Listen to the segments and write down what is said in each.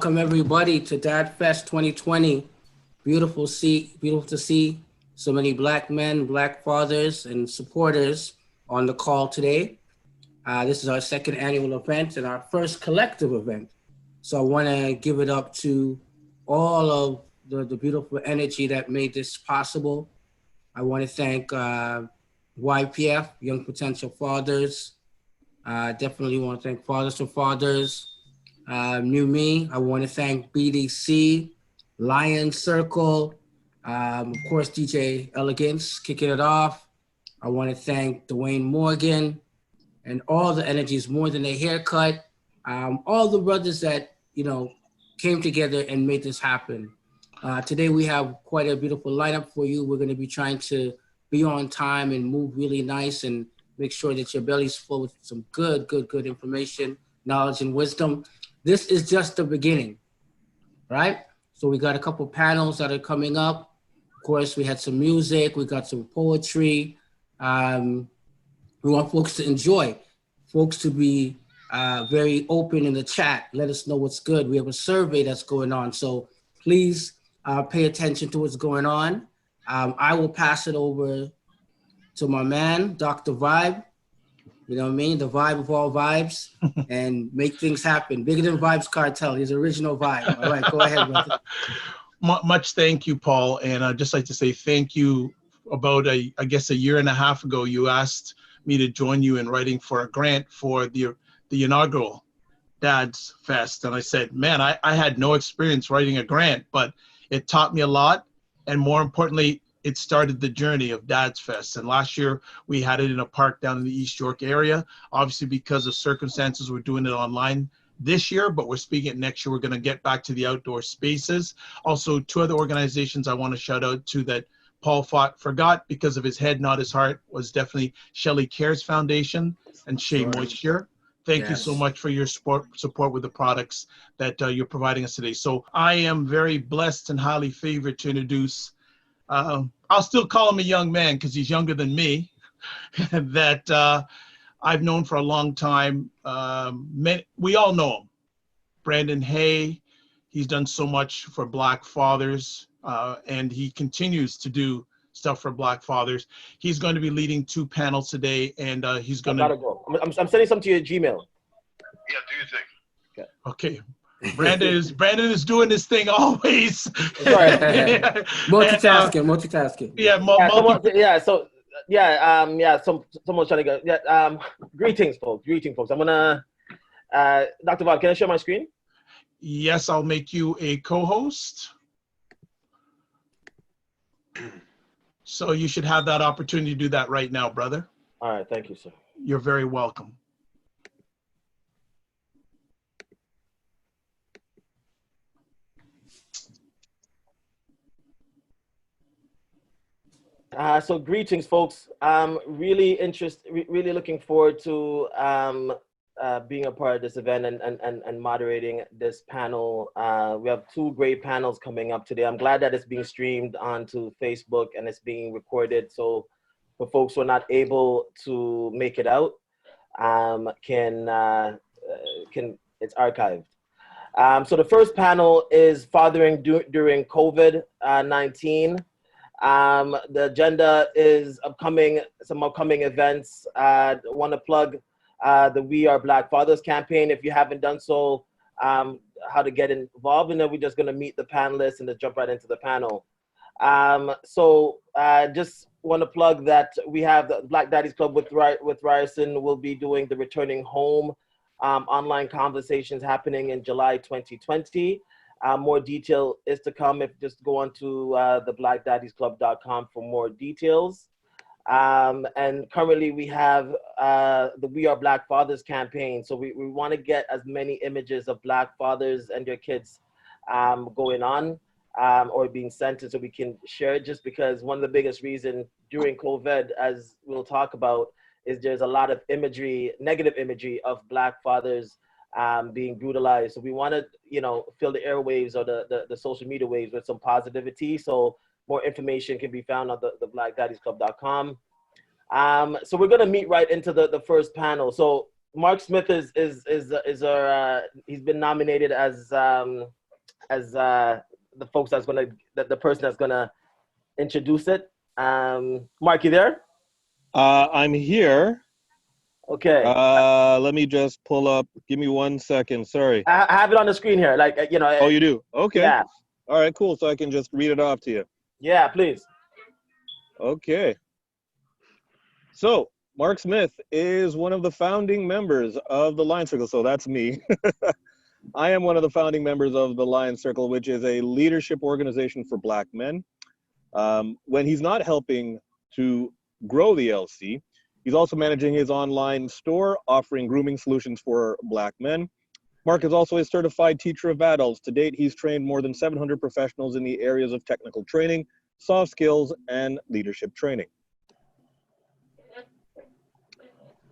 Welcome everybody to Dad Fest 2020. Beautiful to see so many Black men, Black fathers, and supporters on the call today. This is our second annual event and our first collective event. So I want to give it up to all of the beautiful energy that made this possible. I want to thank YPF, Young Potential Fathers. Definitely want to thank Fathers for Fathers. New Me. I want to thank BDC, Lion Circle, of course, DJ Elegance kicking it off. I want to thank Dwayne Morgan and all the energies, More Than a Haircut, all the brothers that, came together and made this happen. Today we have quite a beautiful lineup for you. We're going to be trying to be on time and move really nice and make sure that your belly's full with some good information, knowledge, and wisdom. This is just the beginning, right? So we got a couple panels that are coming up. Of course, we had some music, we got some poetry. We want folks to enjoy, folks to be very open in the chat. Let us know what's good. We have a survey that's going on. So please pay attention to what's going on. I will pass it over to my man, Dr. Vibe. You know what I mean? The vibe of all vibes and make things happen. Bigger than Vibes Cartel, his original vibe. All right, go ahead, brother. Much thank you, Paul. And I'd just like to say thank you. About, I guess, a year and a half ago, you asked me to join you in writing for a grant for the inaugural Dad's Fest. And I said, man, I had no experience writing a grant, but it taught me a lot. And more importantly, it started the journey of Dad's Fest. And last year we had it in a park down in the East York area. Obviously, because of circumstances, we're doing it online this year, but we're speaking it next year. We're going to get back to the outdoor spaces. Also, two other organizations I want to shout out to that Paul forgot because of his head, not his heart, was definitely Shelley Cares Foundation and Shea Moisture. Thank you so much for your support with the products that you're providing us today. So I am very blessed and highly favored to introduce, I'll still call him a young man because he's younger than me, that I've known for a long time. We all know him. Brandon Hay, he's done so much for Black fathers. And he continues to do stuff for Black fathers. He's going to be leading two panels today, and he's going to. I gotta go. I'm sending some to your Gmail. Yeah, do your thing. Okay. Brandon is doing this thing always. Multitasking. Yeah. Someone's trying to go. Yeah. Greetings, folks. I'm gonna. Dr. Bob, can I share my screen? Yes, I'll make you a co-host. So you should have that opportunity to do that right now, brother. All right, thank you, sir. You're very welcome. So greetings, folks. Really looking forward to being a part of this event and moderating this panel. We have two great panels coming up today. I'm glad that it's being streamed onto Facebook and it's being recorded. So for folks who are not able to make it out, it's archived. So the first panel is Fathering During COVID-19. The agenda is some upcoming events. I want to plug the We Are Black Fathers campaign. If you haven't done so, how to get involved, and then we're just going to meet the panelists and just jump right into the panel. So just want to plug that we have the Black Daddies Club with Ryerson. We'll be doing the Returning Home online conversations happening in July 2020. More detail is to come. If just go on to the blackdaddiesclub.com for more details. And currently we have the We Are Black Fathers campaign. So we want to get as many images of Black fathers and their kids going on or being sent so we can share it, just because one of the biggest reasons during COVID, as we'll talk about, is there's a lot of imagery, negative imagery of Black fathers being brutalized. So we want to, fill the airwaves or the social media waves with some positivity. So more information can be found on the blackdaddiesclub.com. So we're going to meet right into the first panel. So Mark Smith is our he's been nominated as the folks the person that's gonna introduce it. Mark, you there? I'm here. Okay. Let me just pull up. Give me 1 second. Sorry. I have it on the screen here. Like, you know. Oh, you do? Okay. Yeah. All right, cool. So I can just read it off to you. Yeah, please. Okay. So Mark Smith is one of the founding members of the Lion Circle. So that's me. I am one of the founding members of the Lion Circle, which is a leadership organization for Black men. When he's not helping to grow the LC, he's also managing his online store, offering grooming solutions for Black men. Mark is also a certified teacher of adults. To date, he's trained more than 700 professionals in the areas of technical training, soft skills, and leadership training.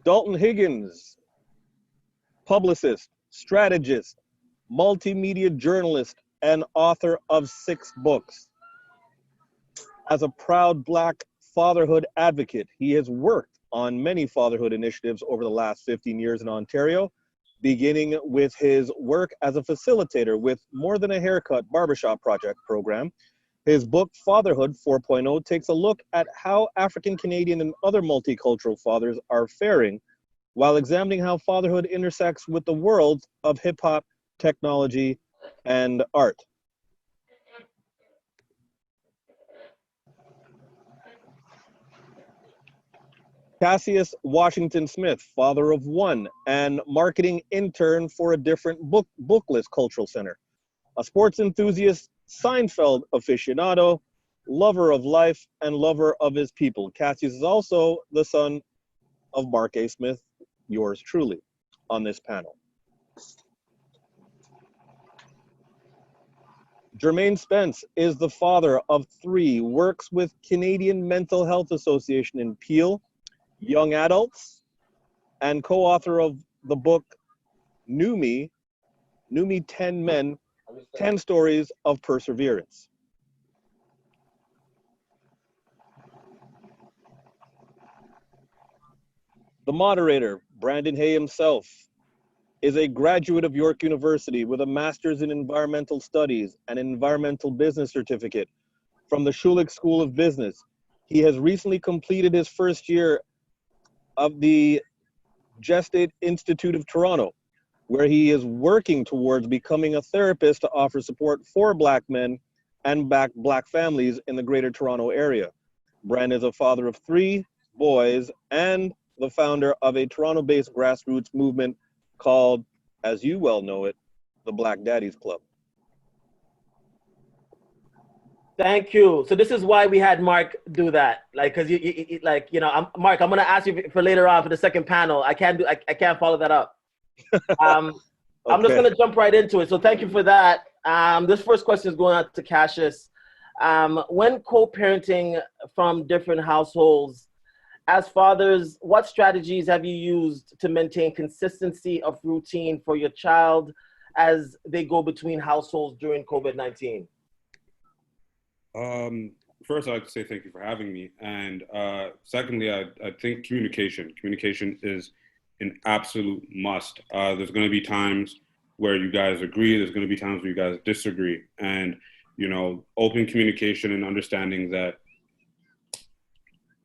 Dalton Higgins, publicist, strategist, multimedia journalist, and author of 6 books. As a proud Black fatherhood advocate, he has worked on many fatherhood initiatives over the last 15 years in Ontario, beginning with his work as a facilitator with More Than a Haircut Barbershop Project program. His book, Fatherhood 4.0, takes a look at how African Canadian and other multicultural fathers are faring while examining how fatherhood intersects with the world of hip-hop, technology, and art. Cassius Washington Smith, father of 1 and marketing intern for a different bookless cultural center. A sports enthusiast, Seinfeld aficionado, lover of life, and lover of his people. Cassius is also the son of Mark A. Smith, yours truly, on this panel. Jermaine Spence is the father of 3, works with Canadian Mental Health Association in Peel, young adults, and co-author of the book New Me 10 Men, 10 Stories of Perseverance. The moderator, Brandon Hay himself, is a graduate of York University with a master's in environmental studies and an environmental business certificate from the Schulich School of Business. He has recently completed his first year of the Gestate Institute of Toronto, where he is working towards becoming a therapist to offer support for Black men and Black families in the Greater Toronto area. Brandon is a father of 3 boys and the founder of a Toronto-based grassroots movement called, as you well know it, the Black Daddies Club. Thank you. So this is why we had Mark do that, like, because Mark, I'm gonna ask you for later on for the second panel. I can't follow that up. I'm just gonna jump right into it. So thank you for that. This first question is going out to Cassius. When co-parenting from different households, as fathers, what strategies have you used to maintain consistency of routine for your child as they go between households during COVID-19? First, I'd like to say thank you for having me. And secondly, I think communication is an absolute must. There's going to be times where you guys agree. There's going to be times where you guys disagree. And, open communication and understanding that,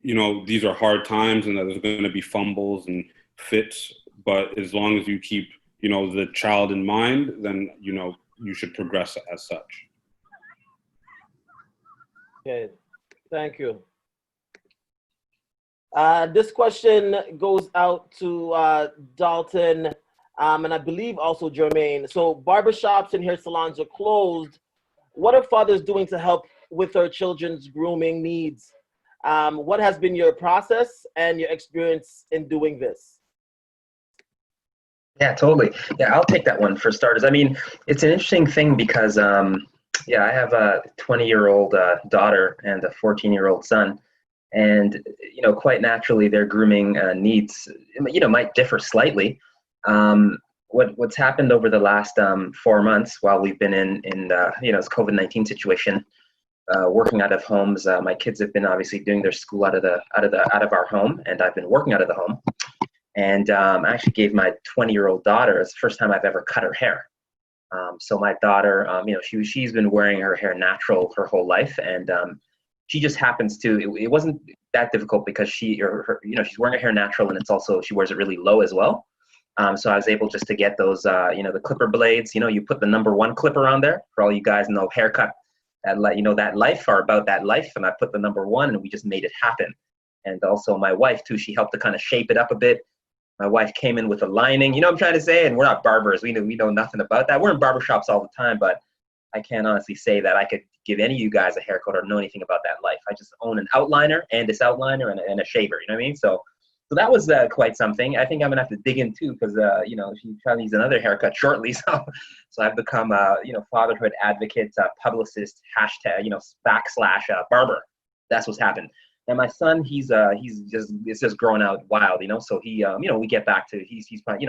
these are hard times and that there's going to be fumbles and fits. But as long as you keep, the child in mind, then, you should progress as such. Okay, thank you. This question goes out to Dalton, and I believe also Jermaine. So barbershops and hair salons are closed. What are fathers doing to help with their children's grooming needs? What has been your process and your experience in doing this? Yeah, totally. Yeah, I'll take that one for starters. I mean, it's an interesting thing because I have a 20-year-old daughter and a 14-year-old son, and quite naturally their grooming needs might differ slightly. What's happened over the last 4 months while we've been in this COVID-19 situation, working out of homes. My kids have been obviously doing their school out of our home, and I've been working out of the home. And I actually gave my 20-year-old daughter, it's the first time I've ever cut her hair. So my daughter, she's been wearing her hair natural her whole life, and she just happens to. It wasn't that difficult because she's wearing her hair natural, and it's also she wears it really low as well. So I was able just to get those, the clipper blades. You put the number 1 clipper on there for all you guys know haircut that that life are about that life, and I put the number 1, and we just made it happen. And also my wife too, she helped to kind of shape it up a bit. My wife came in with a lining, what I'm trying to say? And we're not barbers. We know nothing about that. We're in barbershops all the time, but I can't honestly say that I could give any of you guys a haircut or know anything about that life. I just own an outliner and this outliner and a shaver, you know what I mean? So that was quite something. I think I'm gonna have to dig in too, because she probably needs another haircut shortly. So I've become fatherhood advocate, publicist, hashtag, / barber. That's what's happened. And my son, it's just growing out wild, So he, we get back to he's probably,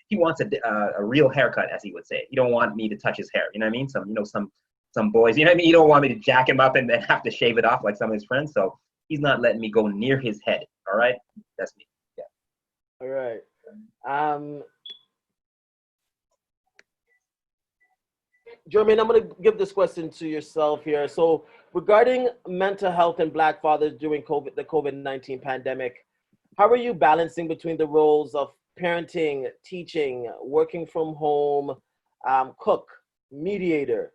he wants a real haircut, as he would say. He don't want me to touch his hair, you know what I mean? Some boys, you know what I mean? You don't want me to jack him up and then have to shave it off like some of his friends. So he's not letting me go near his head. All right, that's me. Yeah. All right. Jermaine, I'm going to give this question to yourself here. So regarding mental health in Black fathers during the COVID-19 pandemic, how are you balancing between the roles of parenting, teaching, working from home, cook, mediator,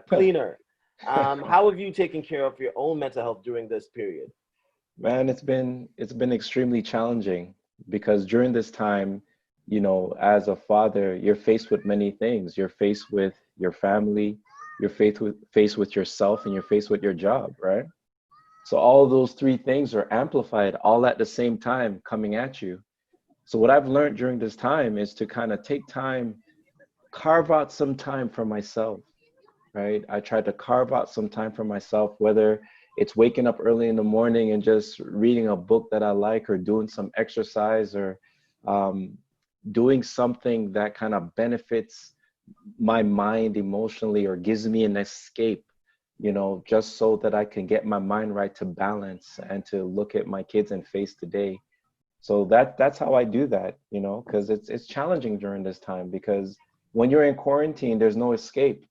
cleaner? How have you taken care of your own mental health during this period? Man, it's been extremely challenging because during this time, as a father, you're faced with many things. You're faced with your family, you're faced with yourself, and you're faced with your job, right? So all of those 3 things are amplified all at the same time coming at you. So what I've learned during this time is to kind of take time, carve out some time for myself, right? I tried to carve out some time for myself, whether it's waking up early in the morning and just reading a book that I like, or doing some exercise, or doing something that kind of benefits my mind emotionally or gives me an escape, just so that I can get my mind right to balance and to look at my kids and face today. So that's how I do that, because it's challenging during this time, because when you're in quarantine, there's no escape.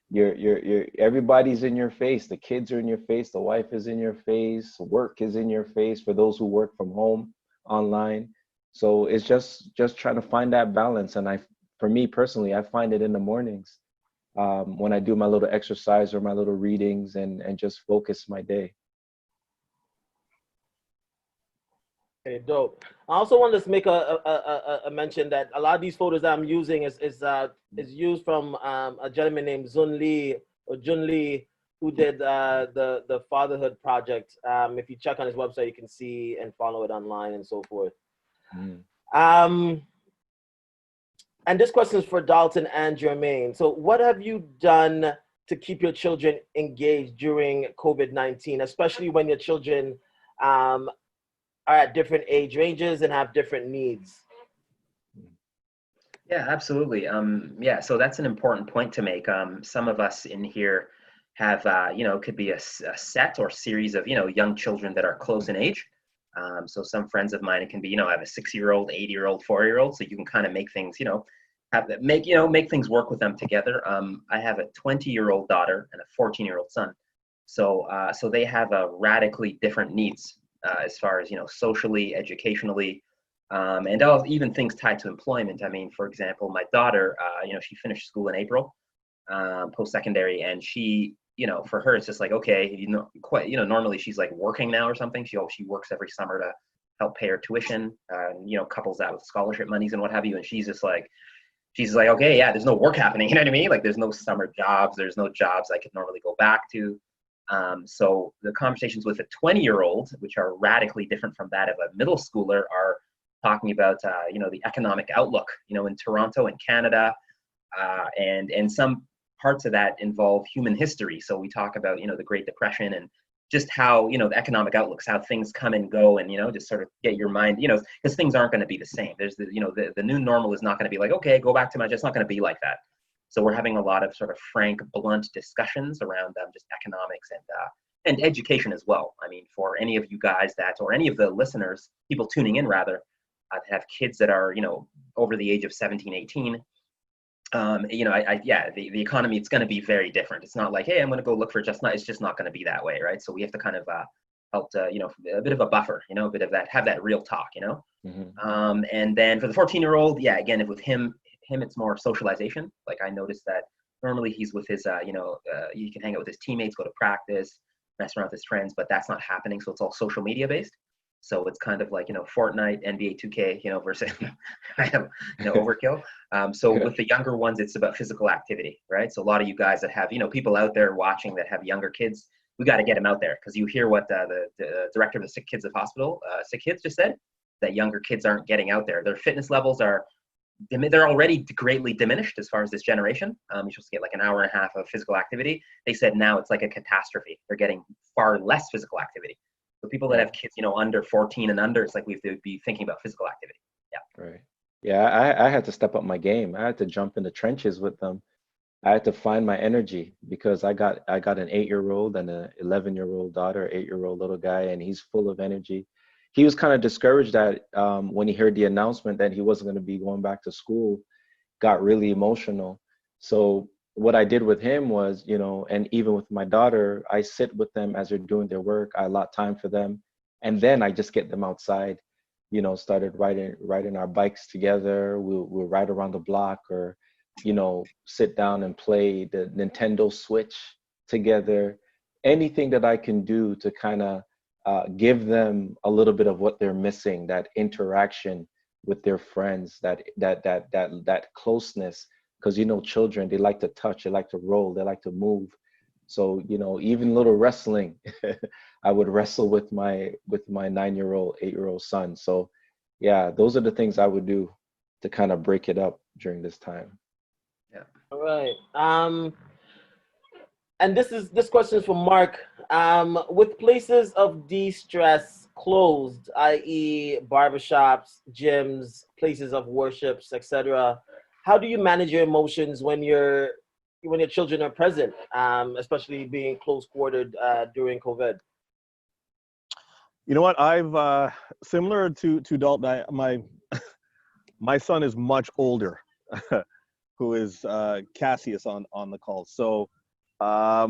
You're everybody's in your face. The kids are in your face. The wife is in your face. Work is in your face for those who work from home, online. So it's just trying to find that balance. And for me personally, I find it in the mornings when I do my little exercise or my little readings and just focus my day. Okay, dope. I also wanted to make a mention that a lot of these photos that I'm using is used from a gentleman named Jun Lee, who did the Fatherhood Project. If you check on his website, you can see and follow it online and so forth. And this question is for Dalton and Jermaine. So what have you done to keep your children engaged during COVID-19, especially when your children are at different age ranges and have different needs? Yeah, absolutely. So that's an important point to make. Some of us in here have, could be a set or series of, young children that are close in age. So some friends of mine, it can be, I have a 6-year-old, 8-year-old, 4-year-old, so you can kind of make things, make things work with them together. I have a 20-year-old daughter and a 14-year-old son. So they have radically different needs as far as, socially, educationally, and even things tied to employment. I mean, for example, my daughter, she finished school in April, post-secondary, and she, for her, it's just like, okay, normally she's like working now or something. She works every summer to help pay her tuition, couples that with scholarship monies and what have you. And she's like, okay, yeah, there's no work happening. You know what I mean? Like there's no summer jobs. There's no jobs I could normally go back to. So the conversations with a 20-year-old, which are radically different from that of a middle schooler, are talking about, the economic outlook, in Toronto and Canada, and some parts of that involve human history. So we talk about, the Great Depression and just how, the economic outlooks, how things come and go, and, just sort of get your mind, because things aren't going to be the same. There's the new normal is not going to be like, okay, go back to my, it's not going to be like that. So we're having a lot of sort of frank, blunt discussions around just economics and education as well. I mean, for any of you guys or any of the listeners, people tuning in rather, that have kids that are, over the age of 17, 18. The economy, it's going to be very different. It's not like, hey, I'm going to go look for it's just not going to be that way, right? So we have to kind of help to, a bit of a buffer, a bit of that, have that real talk, Mm-hmm. And then for the 14-year-old, yeah, again, with him, it's more socialization. Like I noticed that normally he's with his, you can hang out with his teammates, go to practice, mess around with his friends, but that's not happening. So it's all social media based. So it's kind of like, Fortnite, NBA 2K, versus, overkill. So with the younger ones, it's about physical activity, right? So a lot of you guys that have, people out there watching that have younger kids, we got to get them out there, because you hear what the director of the Sick Kids just said, that younger kids aren't getting out there. Their fitness levels they're already greatly diminished as far as this generation. You're supposed to get like an hour and a half of physical activity. They said now it's like a catastrophe. They're getting far less physical activity. So people that have kids, under 14 and under, it's like we have to be thinking about physical activity. Yeah. Right. Yeah, I had to step up my game. I had to jump in the trenches with them. I had to find my energy, because I got an 8-year-old and an 11-year-old daughter, 8-year-old little guy, and he's full of energy. He was kind of discouraged that when he heard the announcement that he wasn't going to be going back to school, got really emotional. So what I did with him was, and even with my daughter, I sit with them as they're doing their work. I allot time for them. And then I just get them outside, started riding our bikes together. We'll ride around the block, or, sit down and play the Nintendo Switch together. Anything that I can do to kind of give them a little bit of what they're missing, that interaction with their friends, that closeness. Because children, they like to touch, they like to roll, they like to move. So even little wrestling, I would wrestle with my 9-year-old, 8-year-old son. So yeah, those are the things I would do to kind of break it up during this time. Yeah. All right. And this question is from Mark. With places of de-stress closed, i.e. barbershops, gyms, places of worships, etc., how do you manage your emotions when your children are present, especially being close quartered during COVID? You know what? I've similar to Dalton. My son is much older, who is Cassius on the call. So, but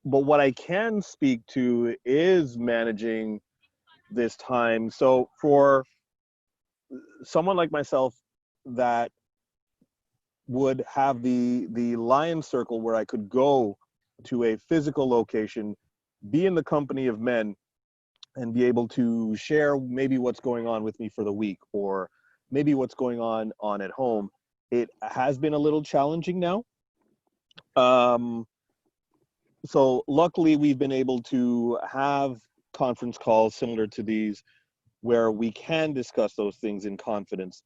what I can speak to is managing this time. So for someone like myself that would have the lion circle where I could go to a physical location, be in the company of men, and be able to share maybe what's going on with me for the week, or maybe what's going on at home, it has been a little challenging now. So luckily we've been able to have conference calls similar to these where we can discuss those things in confidence.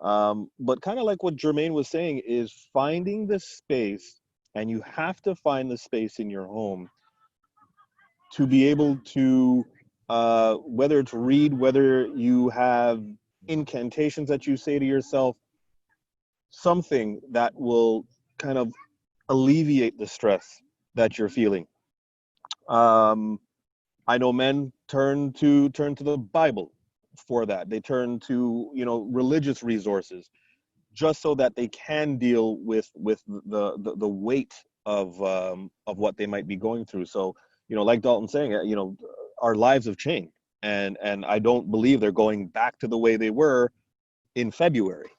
But kind of like what Jermaine was saying, is finding the space, and you have to find the space in your home to be able to, whether it's read, whether you have incantations that you say to yourself, something that will kind of alleviate the stress that you're feeling. I know men turn to the Bible for that. They turn to religious resources, just so that they can deal with the weight of what they might be going through. So like Dalton saying, our lives have changed, and I don't believe they're going back to the way they were in February.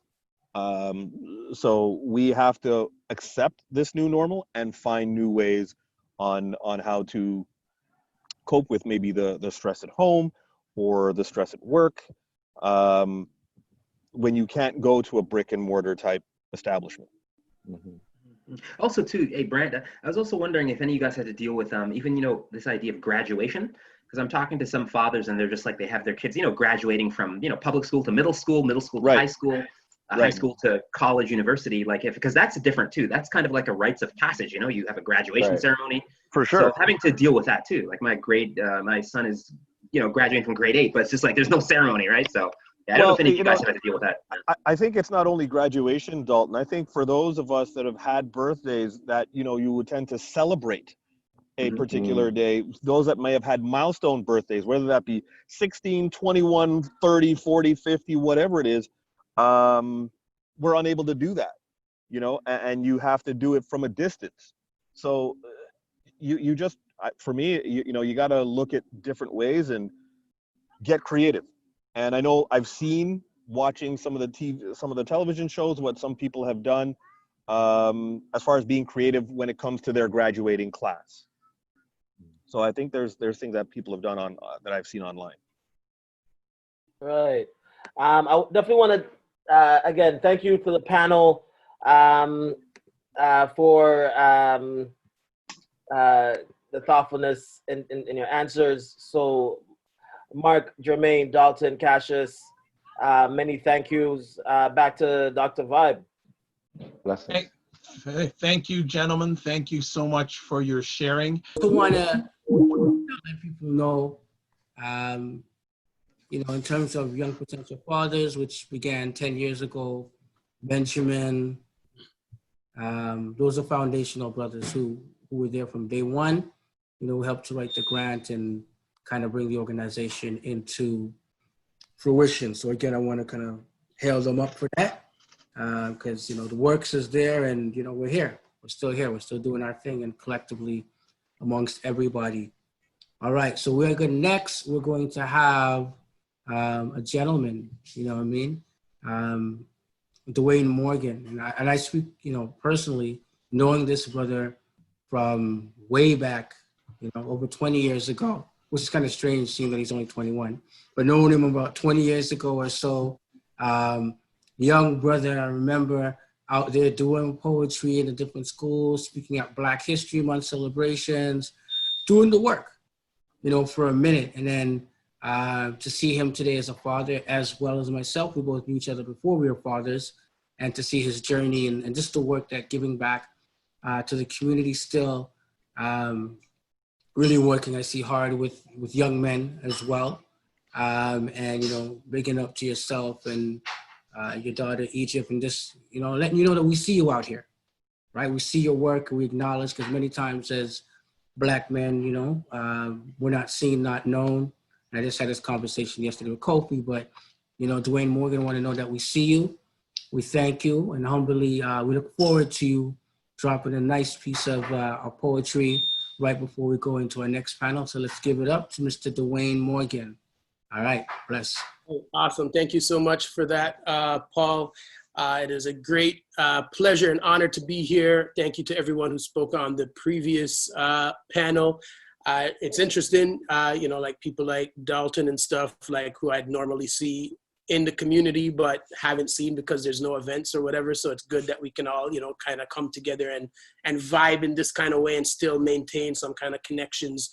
So we have to accept this new normal and find new ways on how to cope with maybe the stress at home or the stress at work, when you can't go to a brick and mortar type establishment. Mm-hmm. Also too, hey Brant, I was also wondering if any of you guys had to deal with even this idea of graduation, because I'm talking to some fathers and they're just like, they have their kids graduating from public school to middle school to Right. high school, high school to college, university, because that's different too. That's kind of like a rites of passage. You have a graduation Right. ceremony. For sure. So having to deal with that too, like my son is graduating from grade 8, but it's just like there's no ceremony, right? So yeah, I don't know if any of you guys have had to deal with that. I think it's not only graduation, Dalton. I think for those of us that have had birthdays that you would tend to celebrate a particular day. Those that may have had milestone birthdays, whether that be 16, 21, 30, 40, 50, whatever it is, we're unable to do that, you know, and you have to do it from a distance. So you just, for me, you know, you got to look at different ways and get creative. And I know I've seen, watching some of the television shows, what some people have done as far as being creative when it comes to their graduating class. So I think there's things that people have done on that I've seen online. Right. I definitely want to again thank you for the panel for the thoughtfulness in your answers. So Mark, Jermaine, Dalton, Cassius, many thank yous. Back to Dr. Vibe. Blessings. Thank you, gentlemen. Thank you so much for your sharing. I want to let people know, you know, in terms of Young Potential Fathers, which began 10 years ago, Benjamin, those are foundational brothers who were there from day one, you know, helped to write the grant and kind of bring the organization into fruition. So again, I want to kind of hail them up for that because, you know, the works is there and, you know, we're here. We're still here. We're still doing our thing and collectively amongst everybody. All right, so we're going next. We're going to have a gentleman, you know what I mean? Dwayne Morgan. And I speak, you know, personally, knowing this brother from way back, you know, over 20 years ago, which is kind of strange seeing that he's only 21, but knowing him about 20 years ago or so, young brother, I remember out there doing poetry in the different schools, speaking at Black History Month celebrations, doing the work, you know, for a minute. And then to see him today as a father, as well as myself, we both knew each other before we were fathers, and to see his journey and just the work that giving back to the community still, really working, I see hard with young men as well. And, you know, bigging up to yourself and your daughter, Egypt, and just, you know, letting you know that we see you out here, right? We see your work, we acknowledge, because many times as Black men, you know, we're not seen, not known. And I just had this conversation yesterday with Kofi, but, you know, Dwayne Morgan, want to know that we see you, we thank you, and humbly, we look forward to you dropping a nice piece of our poetry right before we go into our next panel. So let's give it up to Mr. Dwayne Morgan. All right, bless. Awesome. Thank you so much for that, Paul. It is a great pleasure and honor to be here. Thank you to everyone who spoke on the previous panel. It's interesting, you know, like people like Dalton and stuff, like who I'd normally see in the community, but haven't seen because there's no events or whatever. So it's good that we can all, you know, kind of come together and vibe in this kind of way and still maintain some kind of connections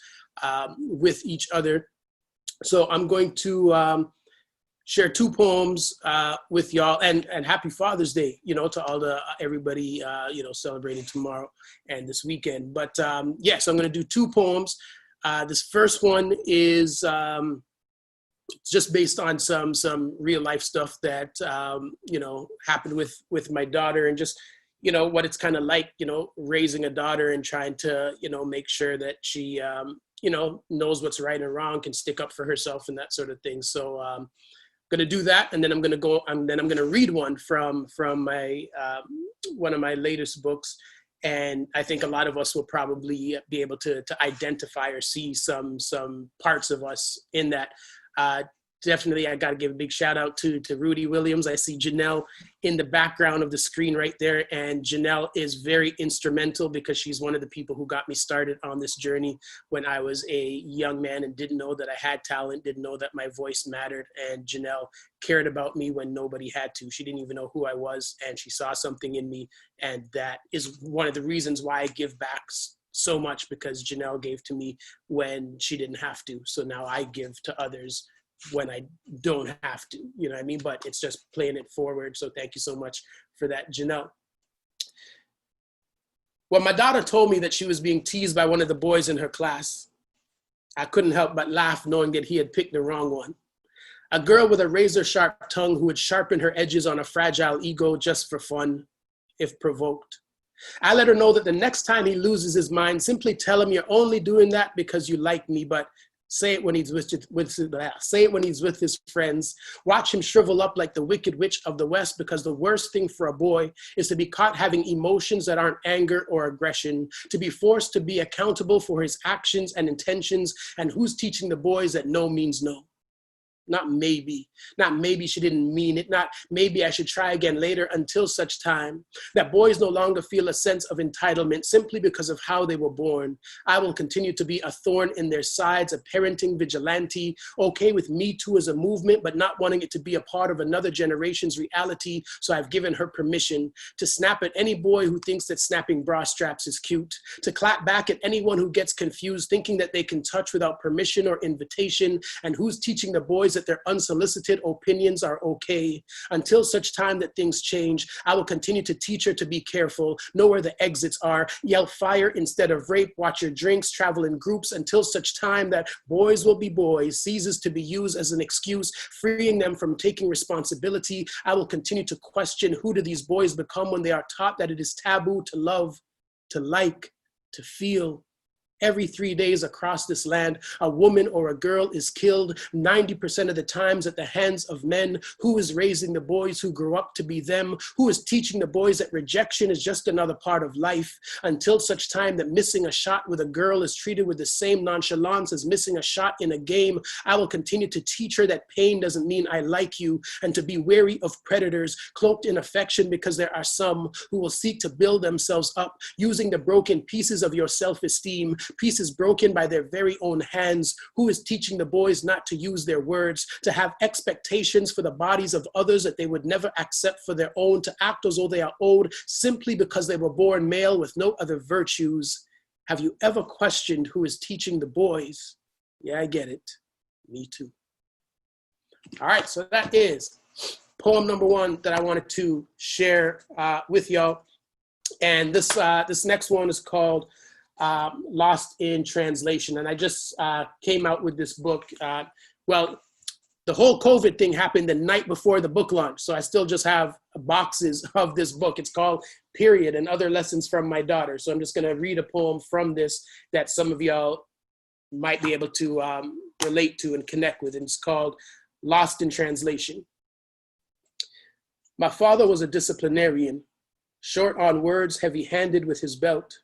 with each other. So I'm going to share two poems with y'all, and happy Father's Day, you know, to all the everybody, you know, celebrating tomorrow and this weekend. But yeah, so I'm going to do two poems. This first one is just based on some real life stuff that you know, happened with my daughter, and just, you know, what it's kind of like, you know, raising a daughter and trying to, you know, make sure that she you know, knows what's right and wrong, can stick up for herself and that sort of thing. So going to do that, and then I'm going to go. I'm going to read one from my one of my latest books, and I think a lot of us will probably be able to identify or see some parts of us in that. Definitely, I got to give a big shout out to Rudy Williams. I see Janelle in the background of the screen right there, and Janelle is very instrumental because she's one of the people who got me started on this journey when I was a young man and didn't know that I had talent, didn't know that my voice mattered, and Janelle cared about me when nobody had to. She didn't even know who I was, and she saw something in me, and that is one of the reasons why I give back so much, because Janelle gave to me when she didn't have to. So now I give to others when I don't have to, you know what I mean? But it's just playing it forward. So thank you so much for that, Janelle. When my daughter told me that she was being teased by one of the boys in her class, I couldn't help but laugh, knowing that he had picked the wrong one. A girl with a razor-sharp tongue who would sharpen her edges on a fragile ego just for fun, if provoked. I let her know that the next time he loses his mind, simply tell him you're only doing that because you like me, but say it when he's with his friends. Watch him shrivel up like the wicked witch of the West, because the worst thing for a boy is to be caught having emotions that aren't anger or aggression, to be forced to be accountable for his actions and intentions. And who's teaching the boys that no means no? Not maybe she didn't mean it, not maybe I should try again later, until such time that boys no longer feel a sense of entitlement simply because of how they were born. I will continue to be a thorn in their sides, a parenting vigilante, okay with Me Too as a movement, but not wanting it to be a part of another generation's reality. So I've given her permission to snap at any boy who thinks that snapping bra straps is cute, to clap back at anyone who gets confused, thinking that they can touch without permission or invitation. And who's teaching the boys that their unsolicited opinions are okay? Until such time that things change, I will continue to teach her to be careful, know where the exits are, yell fire instead of rape, watch your drinks, travel in groups, until such time that boys will be boys ceases to be used as an excuse, freeing them from taking responsibility. I will continue to question, who do these boys become when they are taught that it is taboo to love, to like, to feel? Every 3 days across this land, a woman or a girl is killed 90% of the times at the hands of men. Who is raising the boys who grew up to be them? Who is teaching the boys that rejection is just another part of life? Until such time that missing a shot with a girl is treated with the same nonchalance as missing a shot in a game, I will continue to teach her that pain doesn't mean I like you, and to be wary of predators cloaked in affection, because there are some who will seek to build themselves up using the broken pieces of your self-esteem, pieces broken by their very own hands. Who is teaching the boys not to use their words, to have expectations for the bodies of others that they would never accept for their own, to act as though they are owed simply because they were born male with no other virtues? Have you ever questioned who is teaching the boys? Yeah, I get it. Me too. All right, so that is poem number one that I wanted to share with y'all. And this next one is called Lost in Translation. And I just came out with this book. Well, the whole COVID thing happened the night before the book launch. So I still just have boxes of this book. It's called Period and Other Lessons from My Daughter. So I'm just gonna read a poem from this that some of y'all might be able to relate to and connect with. And it's called Lost in Translation. My father was a disciplinarian, short on words, heavy-handed with his belt.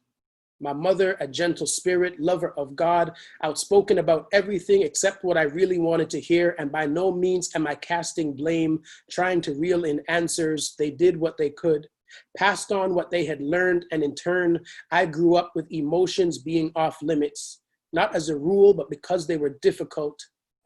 My mother, a gentle spirit, lover of God, outspoken about everything except what I really wanted to hear, and by no means am I casting blame, trying to reel in answers. They did what they could, passed on what they had learned, and in turn, I grew up with emotions being off limits, not as a rule, but because they were difficult,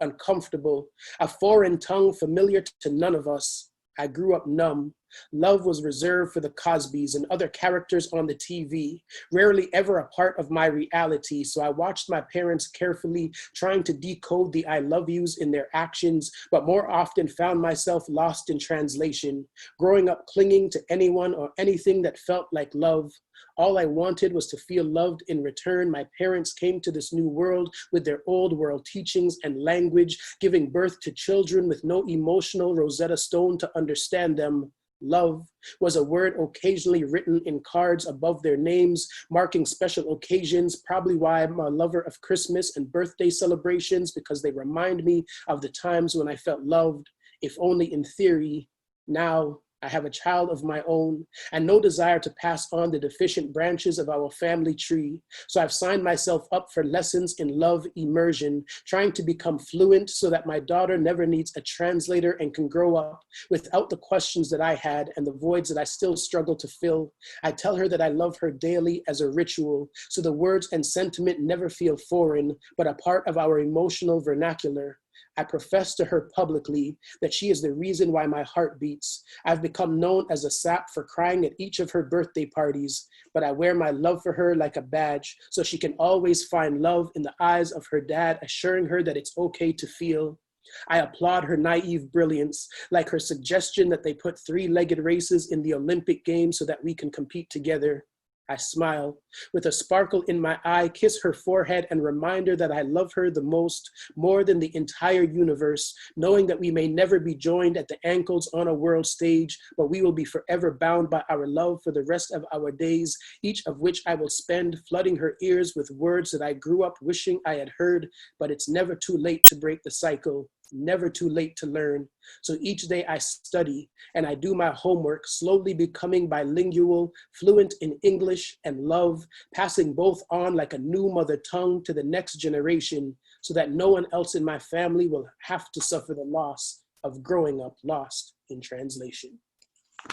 uncomfortable, a foreign tongue familiar to none of us. I grew up numb. Love was reserved for the Cosbys and other characters on the TV, rarely ever a part of my reality. So I watched my parents carefully, trying to decode the I love yous in their actions, but more often found myself lost in translation, growing up clinging to anyone or anything that felt like love. All I wanted was to feel loved in return. My parents came to this new world with their old world teachings and language, giving birth to children with no emotional Rosetta Stone to understand them. Love was a word occasionally written in cards above their names, marking special occasions, probably why I'm a lover of Christmas and birthday celebrations, because they remind me of the times when I felt loved, if only in theory. Now, I have a child of my own and no desire to pass on the deficient branches of our family tree. So I've signed myself up for lessons in love immersion, trying to become fluent so that my daughter never needs a translator and can grow up without the questions that I had and the voids that I still struggle to fill. I tell her that I love her daily as a ritual, so the words and sentiment never feel foreign, but a part of our emotional vernacular. I profess to her publicly that she is the reason why my heart beats. I've become known as a sap for crying at each of her birthday parties, but I wear my love for her like a badge so she can always find love in the eyes of her dad, assuring her that it's okay to feel. I applaud her naive brilliance, like her suggestion that they put three-legged races in the Olympic Games so that we can compete together. I smile. With a sparkle in my eye, kiss her forehead and remind her that I love her the most, more than the entire universe, knowing that we may never be joined at the ankles on a world stage, but we will be forever bound by our love for the rest of our days, each of which I will spend flooding her ears with words that I grew up wishing I had heard, but it's never too late to break the cycle. Never too late to learn. So each day I study and I do my homework, slowly becoming bilingual, fluent in English and love, passing both on like a new mother tongue to the next generation so that no one else in my family will have to suffer the loss of growing up lost in translation.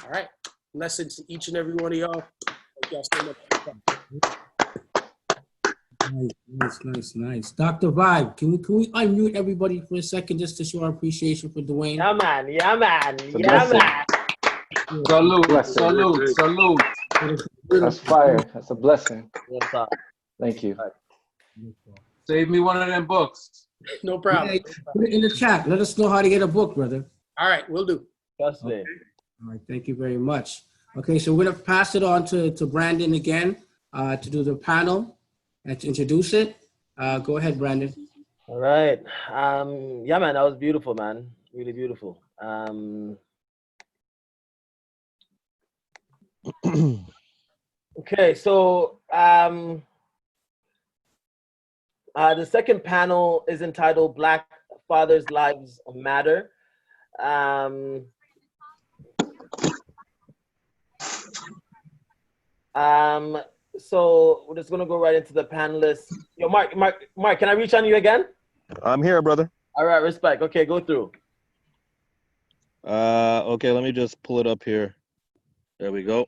All right, blessings to each and every one of y'all. Thank y'all so much. Nice. Dr. Vibe, can we unmute everybody for a second just to show our appreciation for Dwayne? Yeah, man. Salute. That's fire. That's a blessing. Yes, sir. Thank you. Save me one of them books. No problem. Yeah, put it in the chat. Let us know how to get a book, brother. All right, will do. Trust me. Okay. All right, thank you very much. Okay, so we're gonna pass it on to Brandon again to do the panel and to introduce it. Go ahead, Brandon. All right. Yeah, man, that was beautiful, man. Really beautiful. Okay, so the second panel is entitled Black Fathers' Lives Matter. So we're just gonna go right into the panelists. Yo, Mark, can I reach on you again? I'm here, brother. All right, respect. Okay, go through. Okay, let me just pull it up here. There we go.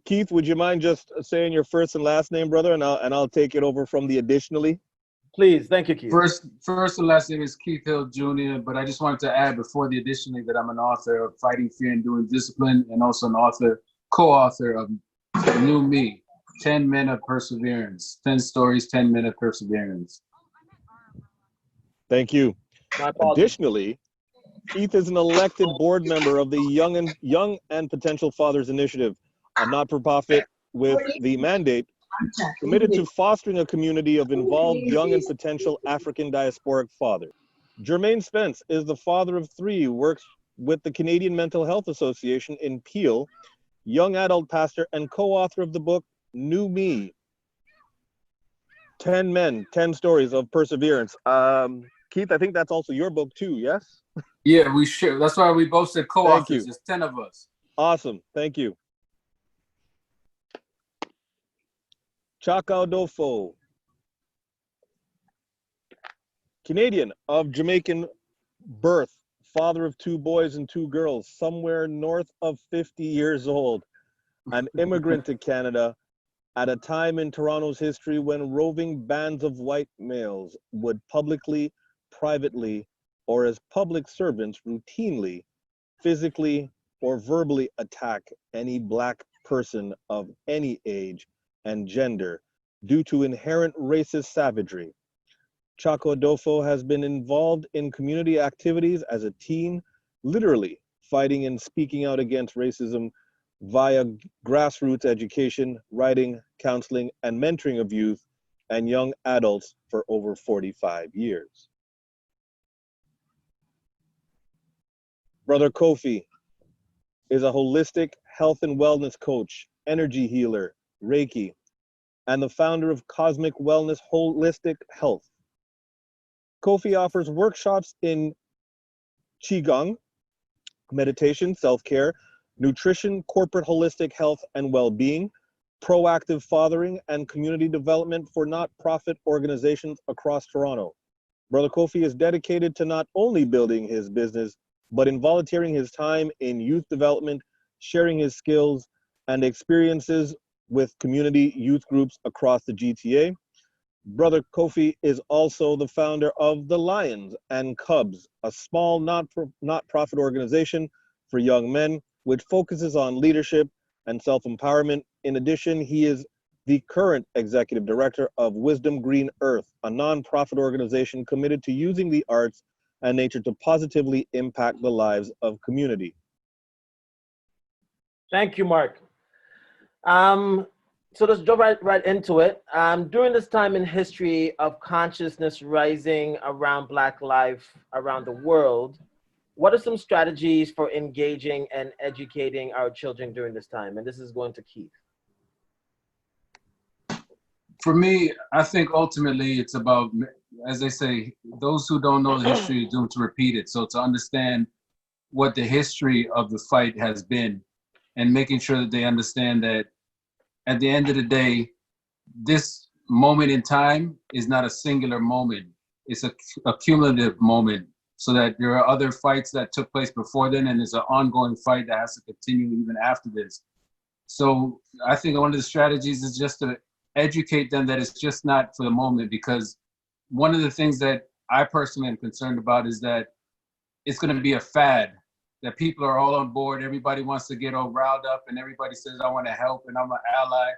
Keith, would you mind just saying your first and last name, brother, and I'll take it over from the additionally? Please, thank you, Keith. First and last name is Keith Hill Jr., but I just wanted to add before the additionally that I'm an author of Fighting Fear and Doing Discipline, and also an co-author of New Me, 10 Men of Perseverance, 10 Stories, 10 Men of Perseverance. Thank you. Additionally, Keith is an elected board member of the Young and Potential Fathers Initiative, a not-for-profit with the mandate committed to fostering a community of involved young and potential African diasporic fathers. Jermaine Spence is the father of 3, works with the Canadian Mental Health Association in Peel, young adult pastor, and co-author of the book New Me, 10 Men, 10 Stories of Perseverance. Keith, I think that's also your book too, yes? Yeah, we share. That's why we both said co-authors. There's 10 of us. Awesome. Thank you. Tchaka Adofo, Canadian of Jamaican birth, father of 2 boys and 2 girls, somewhere north of 50 years old, an immigrant to Canada at a time in Toronto's history when roving bands of white males would publicly, privately, or as public servants routinely, physically, or verbally attack any Black person of any age and gender due to inherent racist savagery. Tchaka Adofo has been involved in community activities as a teen, literally fighting and speaking out against racism via grassroots education, writing, counseling, and mentoring of youth and young adults for over 45 years. Brother Kofi is a holistic health and wellness coach, energy healer, Reiki, and the founder of Cosmic Wellness Holistic Health. Kofi offers workshops in Qigong, meditation, self-care, nutrition, corporate holistic health and well-being, proactive fathering, and community development for not-profit organizations across Toronto. Brother Kofi is dedicated to not only building his business, but in volunteering his time in youth development, sharing his skills and experiences with community youth groups across the GTA. Brother Kofi is also the founder of the Lions and Cubs, a small not-profit organization for young men, which focuses on leadership and self-empowerment. In addition, he is the current executive director of Wisdom Green Earth, a non-profit organization committed to using the arts and nature to positively impact the lives of community. Thank you, Mark. So let's jump right into it. During this time in history of consciousness rising around Black life around the world, what are some strategies for engaging and educating our children during this time? And this is going to Keith. For me, I think ultimately it's about, as they say, those who don't know the history are doomed to repeat it. So to understand what the history of the fight has been and making sure that they understand that at the end of the day, this moment in time is not a singular moment. It's a cumulative moment, so that there are other fights that took place before then, and there's an ongoing fight that has to continue even after this. So I think one of the strategies is just to educate them that it's just not for the moment, because one of the things that I personally am concerned about is that it's going to be a fad, that people are all on board. Everybody wants to get all riled up and everybody says, I want to help and I'm an ally.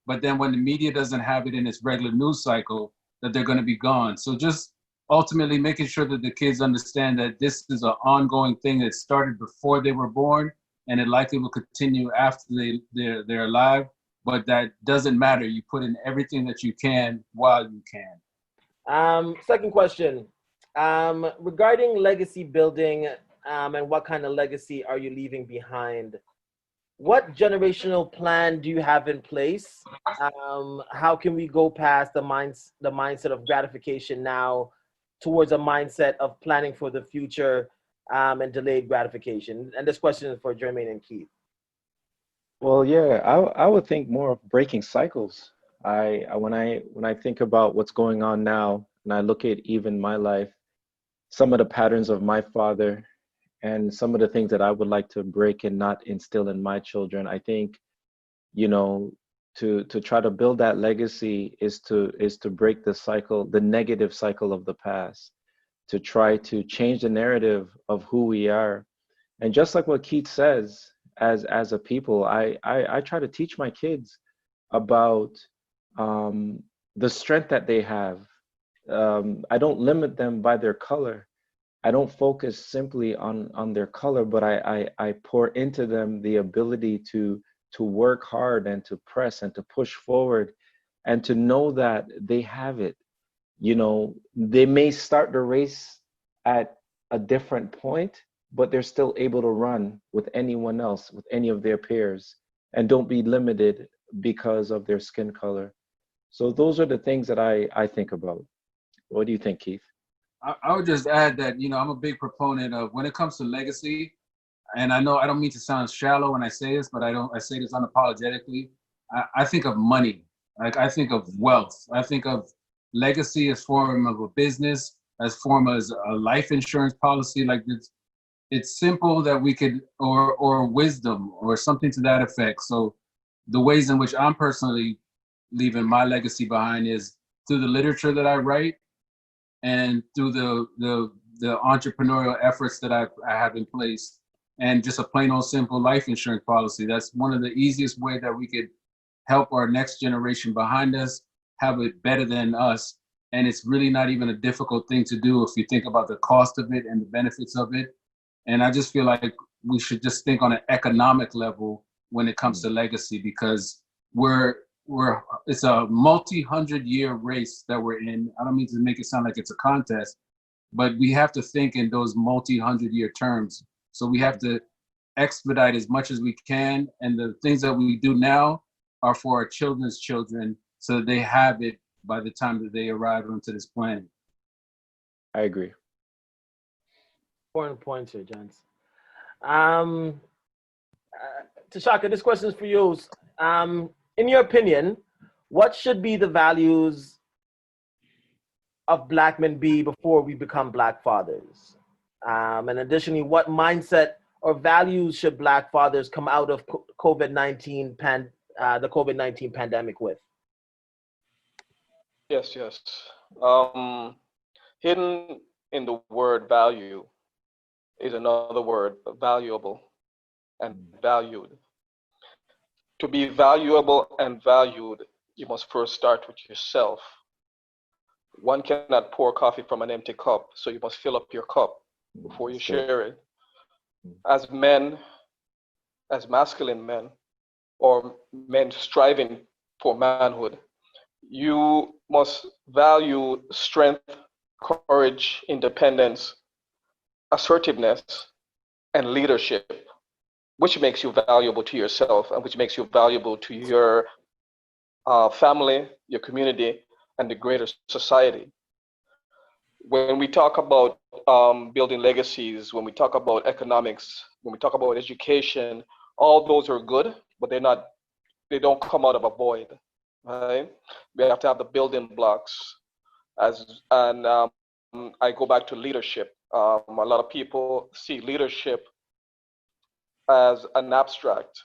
But then when the media doesn't have it in its regular news cycle, that they're going to be gone. So just ultimately making sure that the kids understand that this is an ongoing thing that started before they were born, and it likely will continue after they're alive. But that doesn't matter. You put in everything that you can while you can. Second question, regarding legacy building, and what kind of legacy are you leaving behind? What generational plan do you have in place? How can we go past the mindset of gratification now towards a mindset of planning for the future, and delayed gratification? And this question is for Jermaine and Keith. Well, yeah, I would think more of breaking cycles. When I think about what's going on now, and I look at even my life, some of the patterns of my father, and some of the things that I would like to break and not instill in my children, I think, you know, to try to build that legacy is to break the cycle, the negative cycle of the past, to try to change the narrative of who we are. And just like what Keith says, as a people, I try to teach my kids about the strength that they have. I don't limit them by their color. I don't focus simply on their color, but I pour into them the ability to work hard and to press and to push forward and to know that they have it. You know, they may start the race at a different point, but they're still able to run with anyone else, with any of their peers, and don't be limited because of their skin color. So those are the things that I think about. What do you think, Keith? I would just add that, you know, I'm a big proponent of, when it comes to legacy, and I know I don't mean to sound shallow when I say this, but I say this unapologetically. I think of money. Like, I think of wealth. I think of legacy as form of a business, as form as a life insurance policy. Like, it's simple that we could, or wisdom or something to that effect. So the ways in which I'm personally leaving my legacy behind is through the literature that I write, and through the entrepreneurial efforts that I have in place, and just a plain old simple life insurance policy. That's one of the easiest way that we could help our next generation behind us have it better than us. And it's really not even a difficult thing to do if you think about the cost of it and the benefits of it. And I just feel like we should just think on an economic level when it comes to legacy, because it's a multi-100-year race that we're in. I don't mean to make it sound like it's a contest, but we have to think in those multi-100-year terms. So we have to expedite as much as we can. And the things that we do now are for our children's children, so that they have it by the time that they arrive onto this planet. I agree. Important points here, gents. Tchaka, this question is for you. In your opinion, what should be the values of Black men be before we become Black fathers? And additionally, what mindset or values should Black fathers come out of the COVID-19 pandemic with? Yes. Hidden in the word value is another word, valuable and valued. To be valuable and valued, you must first start with yourself. One cannot pour coffee from an empty cup, so you must fill up your cup before you share it. As men, as masculine men, or men striving for manhood. You must value strength, courage, independence, assertiveness, and leadership, which makes you valuable to yourself and which makes you valuable to your family, your community, and the greater society. When we talk about building legacies, when we talk about economics, when we talk about education, all those are good, but they don't come out of a void, right? We have to have the building blocks. And I go back to leadership. A lot of people see leadership as an abstract,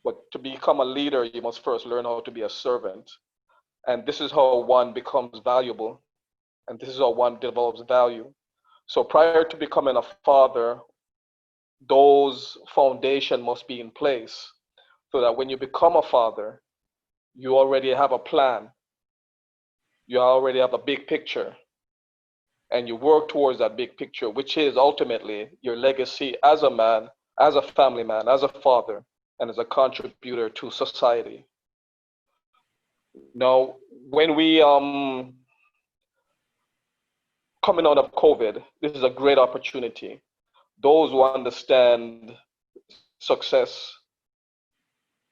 but to become a leader, you must first learn how to be a servant. And this is how one becomes valuable, and this is how one develops value. So prior to becoming a father, those foundation must be in place so that when you become a father, you already have a plan. You already have a big picture, and you work towards that big picture, which is ultimately your legacy as a man, as a family man, as a father, and as a contributor to society. Now, when we coming out of COVID, this is a great opportunity. Those who understand success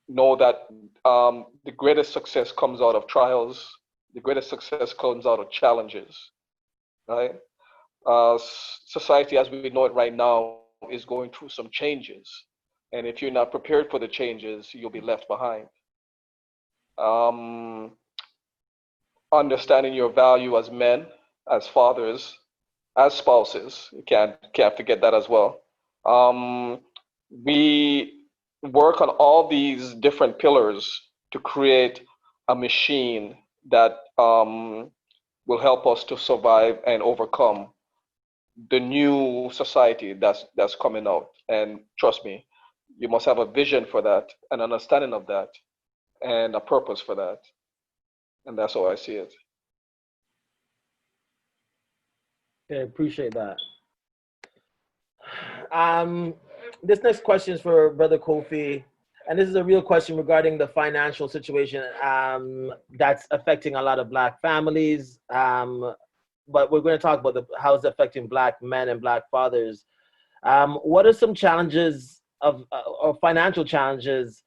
know that the greatest success comes out of trials. The greatest success comes out of challenges, right? Society as we know it right now is going through some changes. And if you're not prepared for the changes, you'll be left behind. Understanding your value as men, as fathers, as spouses, you can't forget that as well. We work on all these different pillars to create a machine that will help us to survive and overcome the new society that's coming out. And trust me, you must have a vision for that, an understanding of that, and a purpose for that. And that's how I see it. Okay, appreciate that. This next question is for Brother Kofi, and this is a real question regarding the financial situation that's affecting a lot of Black families. But we're going to talk about how it's affecting Black men and Black fathers. What are some challenges or financial challenges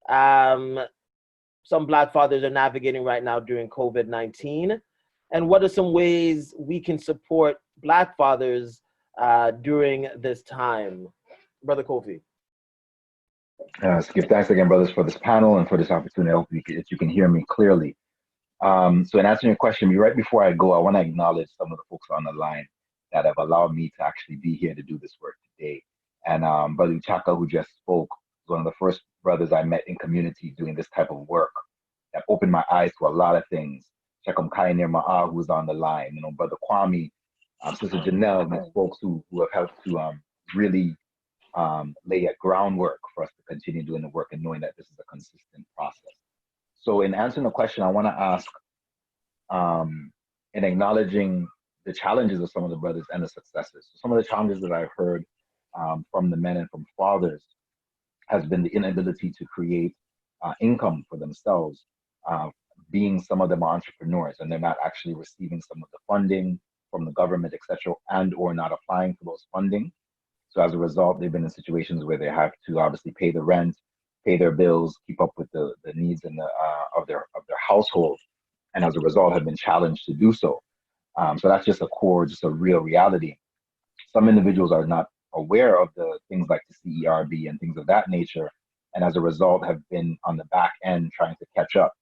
some Black fathers are navigating right now during COVID-19? And what are some ways we can support Black fathers during this time? Brother Kofi. Give thanks again, brothers, for this panel and for this opportunity. I hope that you can hear me clearly. So in answering your question, right before I go, I want to acknowledge some of the folks on the line that have allowed me to actually be here to do this work today. And Brother Tchaka, who just spoke, was one of the first brothers I met in community doing this type of work that opened my eyes to a lot of things. Chekum Kainer Ma'a, who's on the line, Brother Kwame, Sister Janelle, these folks who have helped to really lay a groundwork for us to continue doing the work and knowing that this is a consistent process. So in answering the question, I want to ask, in acknowledging the challenges of some of the brothers and the successes. So some of the challenges that I've heard from the men and from fathers has been the inability to create income for themselves, being some of them are entrepreneurs and they're not actually receiving some of the funding from the government, etc., and or not applying for those funding. So as a result, they've been in situations where they have to obviously pay the rent, pay their bills, keep up with the needs and of their household, and as a result have been challenged to do so. So that's just a real reality. Some individuals are not aware of the things like the CERB and things of that nature, and as a result have been on the back end trying to catch up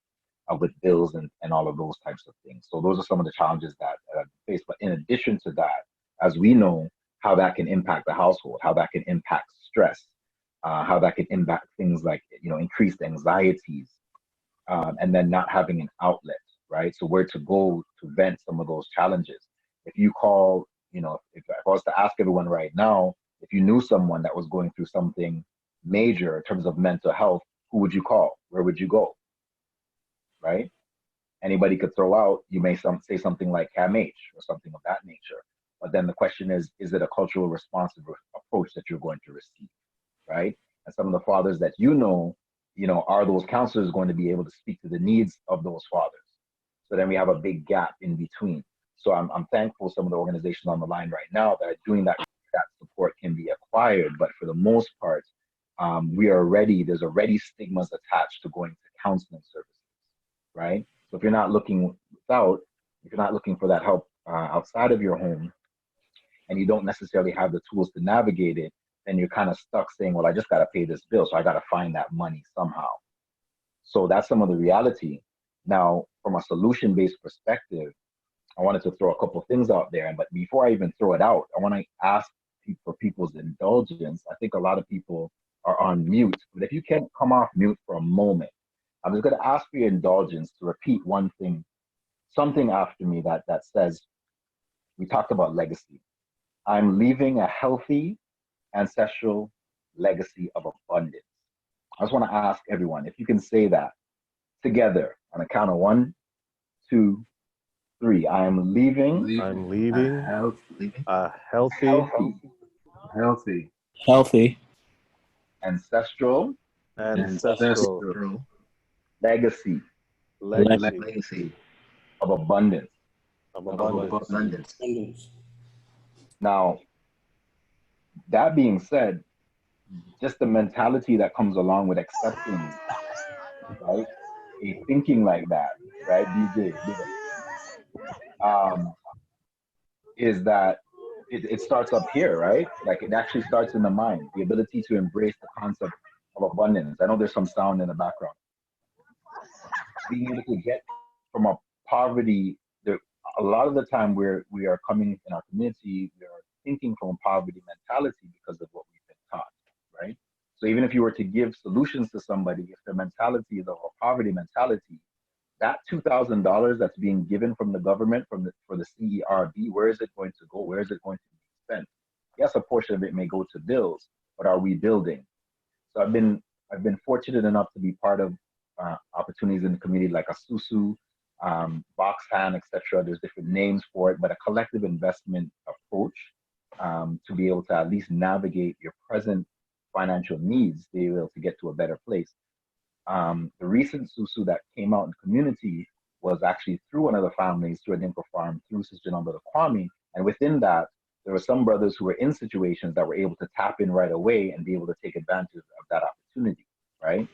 with bills and all of those types of things. So those are some of the challenges that I've faced. But in addition to that, as we know, how that can impact the household, how that can impact stress, how that can impact things like increased anxieties, and then not having an outlet, right? So where to go to vent some of those challenges. If you call, if I was to ask everyone right now, if you knew someone that was going through something major in terms of mental health, who would you call? Where would you go? Right? Anybody could throw out, you may say something like CAMH or something of that nature. But then the question is it a cultural responsive approach that you're going to receive, right? And some of the fathers that are those counselors going to be able to speak to the needs of those fathers? So then we have a big gap in between. So I'm thankful some of the organizations on the line right now that are doing that support can be acquired. But for the most part, there's already stigmas attached to going to counseling services, right? So if you're not looking for that help outside of your home, and you don't necessarily have the tools to navigate it, then you're kind of stuck saying, well, I just got to pay this bill, so I got to find that money somehow. So that's some of the reality. Now, from a solution-based perspective, I wanted to throw a couple of things out there. But before I even throw it out, I want to ask for people's indulgence. I think a lot of people are on mute, but if you can't come off mute for a moment, I'm just going to ask for your indulgence to repeat one thing, something after me that says, we talked about legacy. I'm leaving a healthy ancestral legacy of abundance. I just want to ask everyone if you can say that together on a count of 1, 2, 3. I'm leaving a healthy ancestral legacy of abundance. Now, that being said, just the mentality that comes along with accepting, right? A thinking like that, right? DJ, is that it starts up here, right? Like it actually starts in the mind, the ability to embrace the concept of abundance. I know there's some sound in the background. Being able to get from a poverty, a lot of the time we are coming in our community, we are thinking from a poverty mentality because of what we've been taught, right? So even if you were to give solutions to somebody, if their mentality is a poverty mentality, that $2,000 that's being given from the government for the CERB, where is it going to go? Where is it going to be spent? Yes, a portion of it may go to bills, but are we building? So I've been fortunate enough to be part of opportunities in the community like a SUSU, box hand, etc. There's different names for it, but a collective investment approach to be able to at least navigate your present financial needs, to be able to get to a better place. The recent SUSU that came out in the community was actually through one of the families, through a Dinka farm, through Sister Number Kwame. And within that, there were some brothers who were in situations that were able to tap in right away and be able to take advantage of that opportunity, right?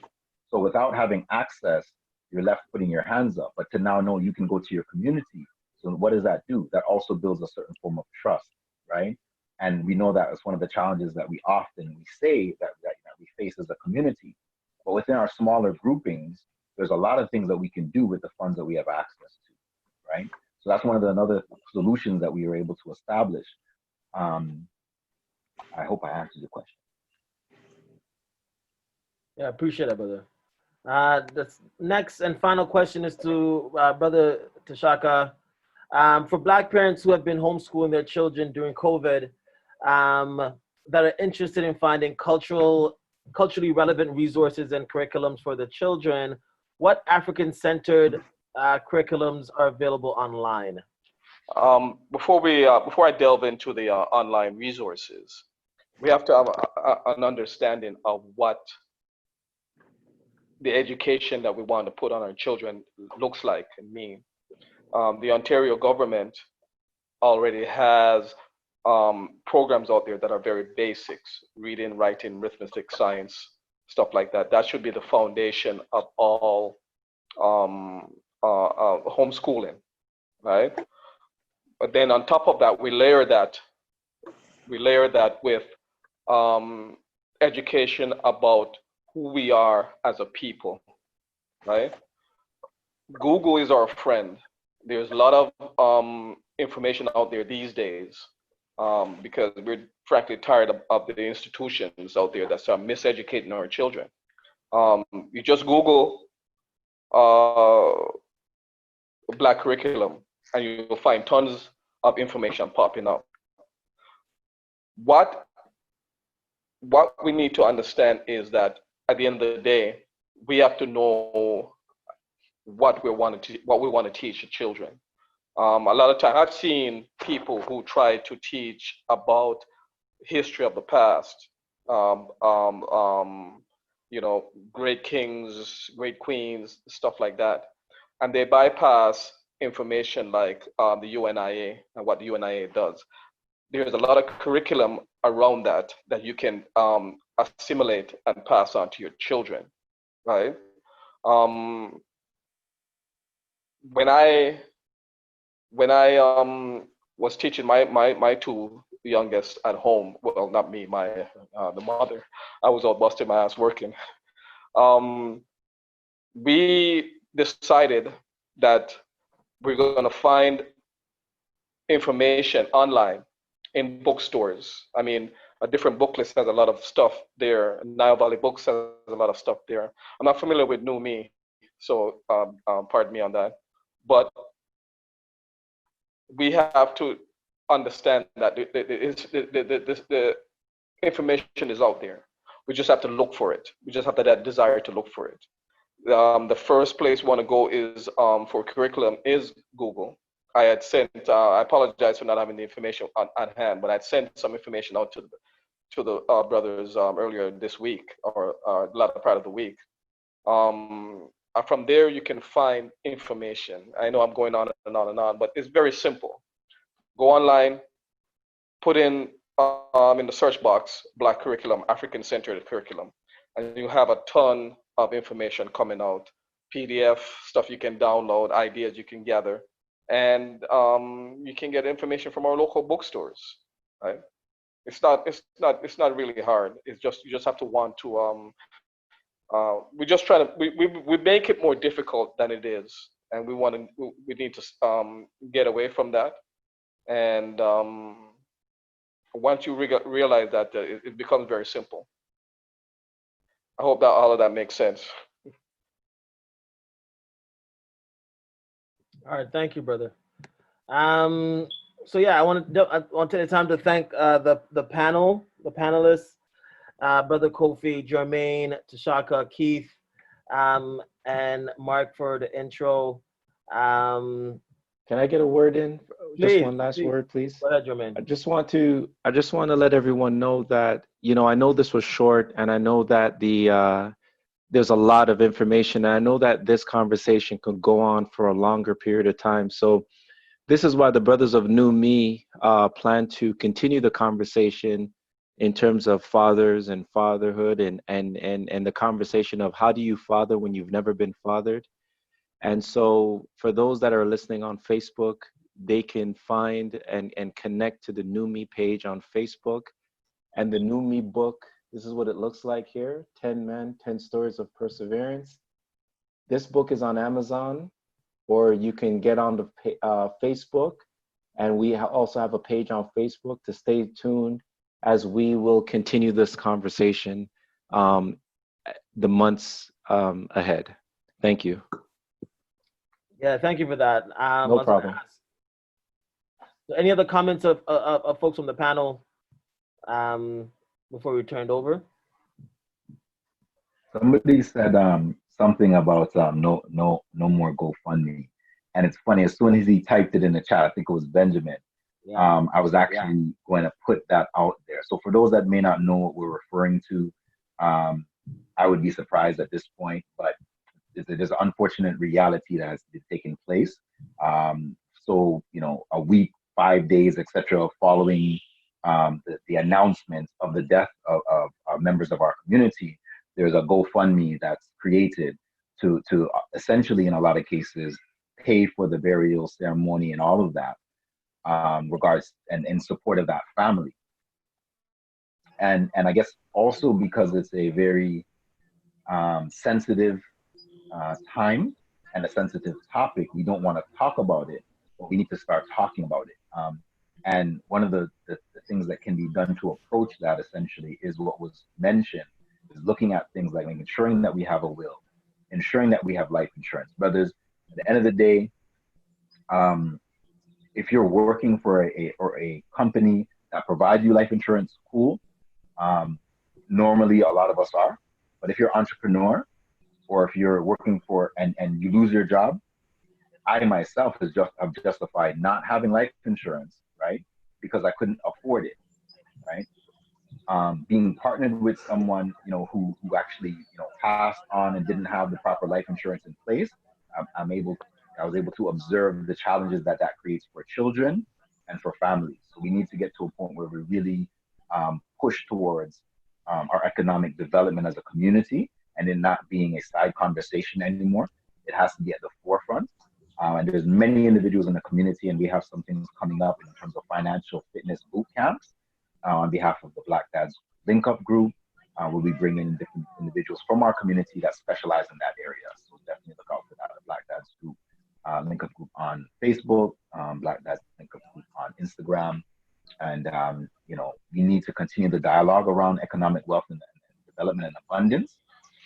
So without having access, you're left putting your hands up. But to now know you can go to your community, so what does that do? That also builds a certain form of trust, right? And we know that it's one of the challenges that we say that we face as a community. But within our smaller groupings, there's a lot of things that we can do with the funds that we have access to, right? So that's one of the another solutions that we were able to establish. I hope I answered your question. Yeah, I appreciate it, brother. The next and final question is to Brother Tchaka. For Black parents who have been homeschooling their children during COVID, that are interested in finding culturally relevant resources and curriculums for the children, what African-centered curriculums are available online? Before I delve into the online resources, we have to have an understanding of what the education that we want to put on our children looks like and mean. The Ontario government already has programs out there that are very basics: reading, writing, arithmetic, science, stuff like that. That should be the foundation of all homeschooling, right? But then on top of that, we layer that with education about who we are as a people, right? Google is our friend. There's a lot of information out there these days because we're frankly tired of the institutions out there that start miseducating our children. You just Google Black curriculum and you'll find tons of information popping up. What we need to understand is that at the end of the day, we have to know what we want to teach the children. A lot of times I've seen people who try to teach about history of the past, great kings, great queens, stuff like that. And they bypass information like the UNIA and what the UNIA does. There's a lot of curriculum around that you can assimilate and pass on to your children, right? When I was teaching my two youngest at home, well, not me, the mother, I was all busting my ass working. We decided that we're going to find information online in bookstores. I mean, a different book list has a lot of stuff there. Nile Valley Books has a lot of stuff there. I'm not familiar with New Me, so pardon me on that. But we have to understand that the information is out there. We just have to look for it. We just have that desire to look for it. The first place we want to go is for curriculum is Google. I had sent, I apologize for not having the information on hand, but I'd sent some information out to the brothers earlier this week or the latter part of the week. From there, you can find information. I know I'm going on and on and on, but it's very simple. Go online, put in the search box, Black curriculum, African-centered curriculum, and you have a ton of information coming out, PDF, stuff you can download, ideas you can gather, and you can get information from our local bookstores, right? It's not really hard. It's just, you just have to want to, we just try to, we make it more difficult than it is. And we need to get away from that. And once you realize that, it becomes very simple. I hope that all of that makes sense. All right, thank you, brother. So yeah, I want to take the time to thank the panel, the panelists, Brother Kofi, Jermaine, Tchaka, Keith, and Mark for the intro. Can I get a word in? Just one last word, please. Go ahead, Jermaine. I just want to let everyone know that, I know this was short, and I know that there's a lot of information. And I know that this conversation could go on for a longer period of time. So this is why the Brothers of New Me plan to continue the conversation in terms of fathers and fatherhood and the conversation of how do you father when you've never been fathered. And so for those that are listening on Facebook, they can find and connect to the New Me page on Facebook. And the New Me book, this is what it looks like here, 10 Men, 10 Stories of Perseverance. This book is on Amazon, or you can get on the Facebook. And we also have a page on Facebook to stay tuned as we will continue this conversation the months ahead. Thank you. Yeah, thank you for that. No problem. Any other comments of folks from the panel before we turn it over? Somebody said something about no more GoFundMe, and it's funny. As soon as he typed it in the chat, I think it was Benjamin. Yeah. I was actually going to put that out there. So for those that may not know what we're referring to, I would be surprised at this point, but there's an unfortunate reality that has taken place. So, a week, 5 days, etc., following the announcement of the death of members of our community, there's a GoFundMe that's created to essentially, in a lot of cases, pay for the burial ceremony and all of that, regards and in support of that family. And I guess also because it's a very sensitive time and a sensitive topic, we don't want to talk about it, but we need to start talking about it. And one of the things that can be done to approach that essentially is what was mentioned, is looking at things like ensuring that we have a will, ensuring that we have life insurance. Brothers, at the end of the day, if you're working for a company that provides you life insurance, cool. Normally, a lot of us are. But if you're an entrepreneur, or if you're working for and you lose your job, I myself have justified not having life insurance, right? Because I couldn't afford it, right? being partnered with someone, who actually, passed on and didn't have the proper life insurance in place, I was able to observe the challenges that creates for children and for families. So we need to get to a point where we really push towards our economic development as a community, and it not being a side conversation anymore. It has to be at the forefront. And there's many individuals in the community, and we have some things coming up in terms of financial fitness boot camps on behalf of the Black Dads Link Up Group. We'll be bringing different individuals from our community that specialize in that area. So definitely look out for that. The Black Dads Group Link Up Group on Facebook, Black Dads Link Up Group on Instagram. And, we need to continue the dialogue around economic wealth and development and abundance,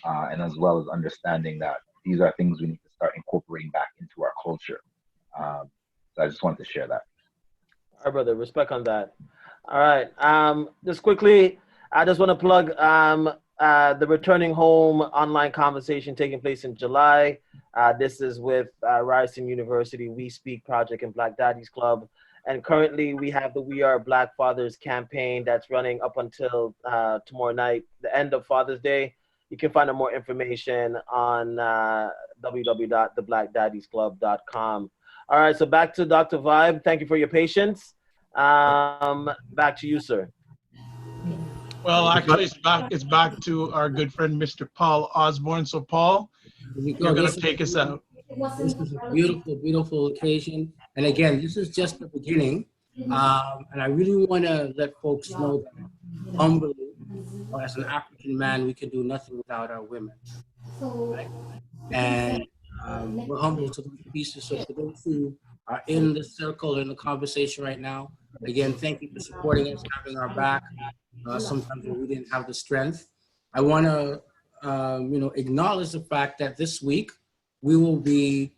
and as well as understanding that these are things we need to start incorporating back into our culture. So I just wanted to share that. All right, brother, respect on that. All right, just quickly, I just want to plug the Returning Home online conversation taking place in July. This is with Ryerson University We Speak Project and Black Daddies Club. And currently we have the We Are Black Fathers campaign that's running up until tomorrow night, the end of Father's Day. You can find out more information on www.theblackdaddiesclub.com. All right, so back to Dr. Vibe. Thank you for your patience. Back to you, sir. Well, actually, it's back to our good friend, Mr. Paul Osborne. So, Paul, you're going to take us out. This is a beautiful, beautiful occasion. And again, this is just the beginning. And I really want to let folks know that humbly, as an African man, we can do nothing without our women. Right? And we're humble to these pieces. So for those who are in the circle, in the conversation right now, again, thank you for supporting us, having our back. Sometimes when we didn't have the strength. I want to, acknowledge the fact that this week we will be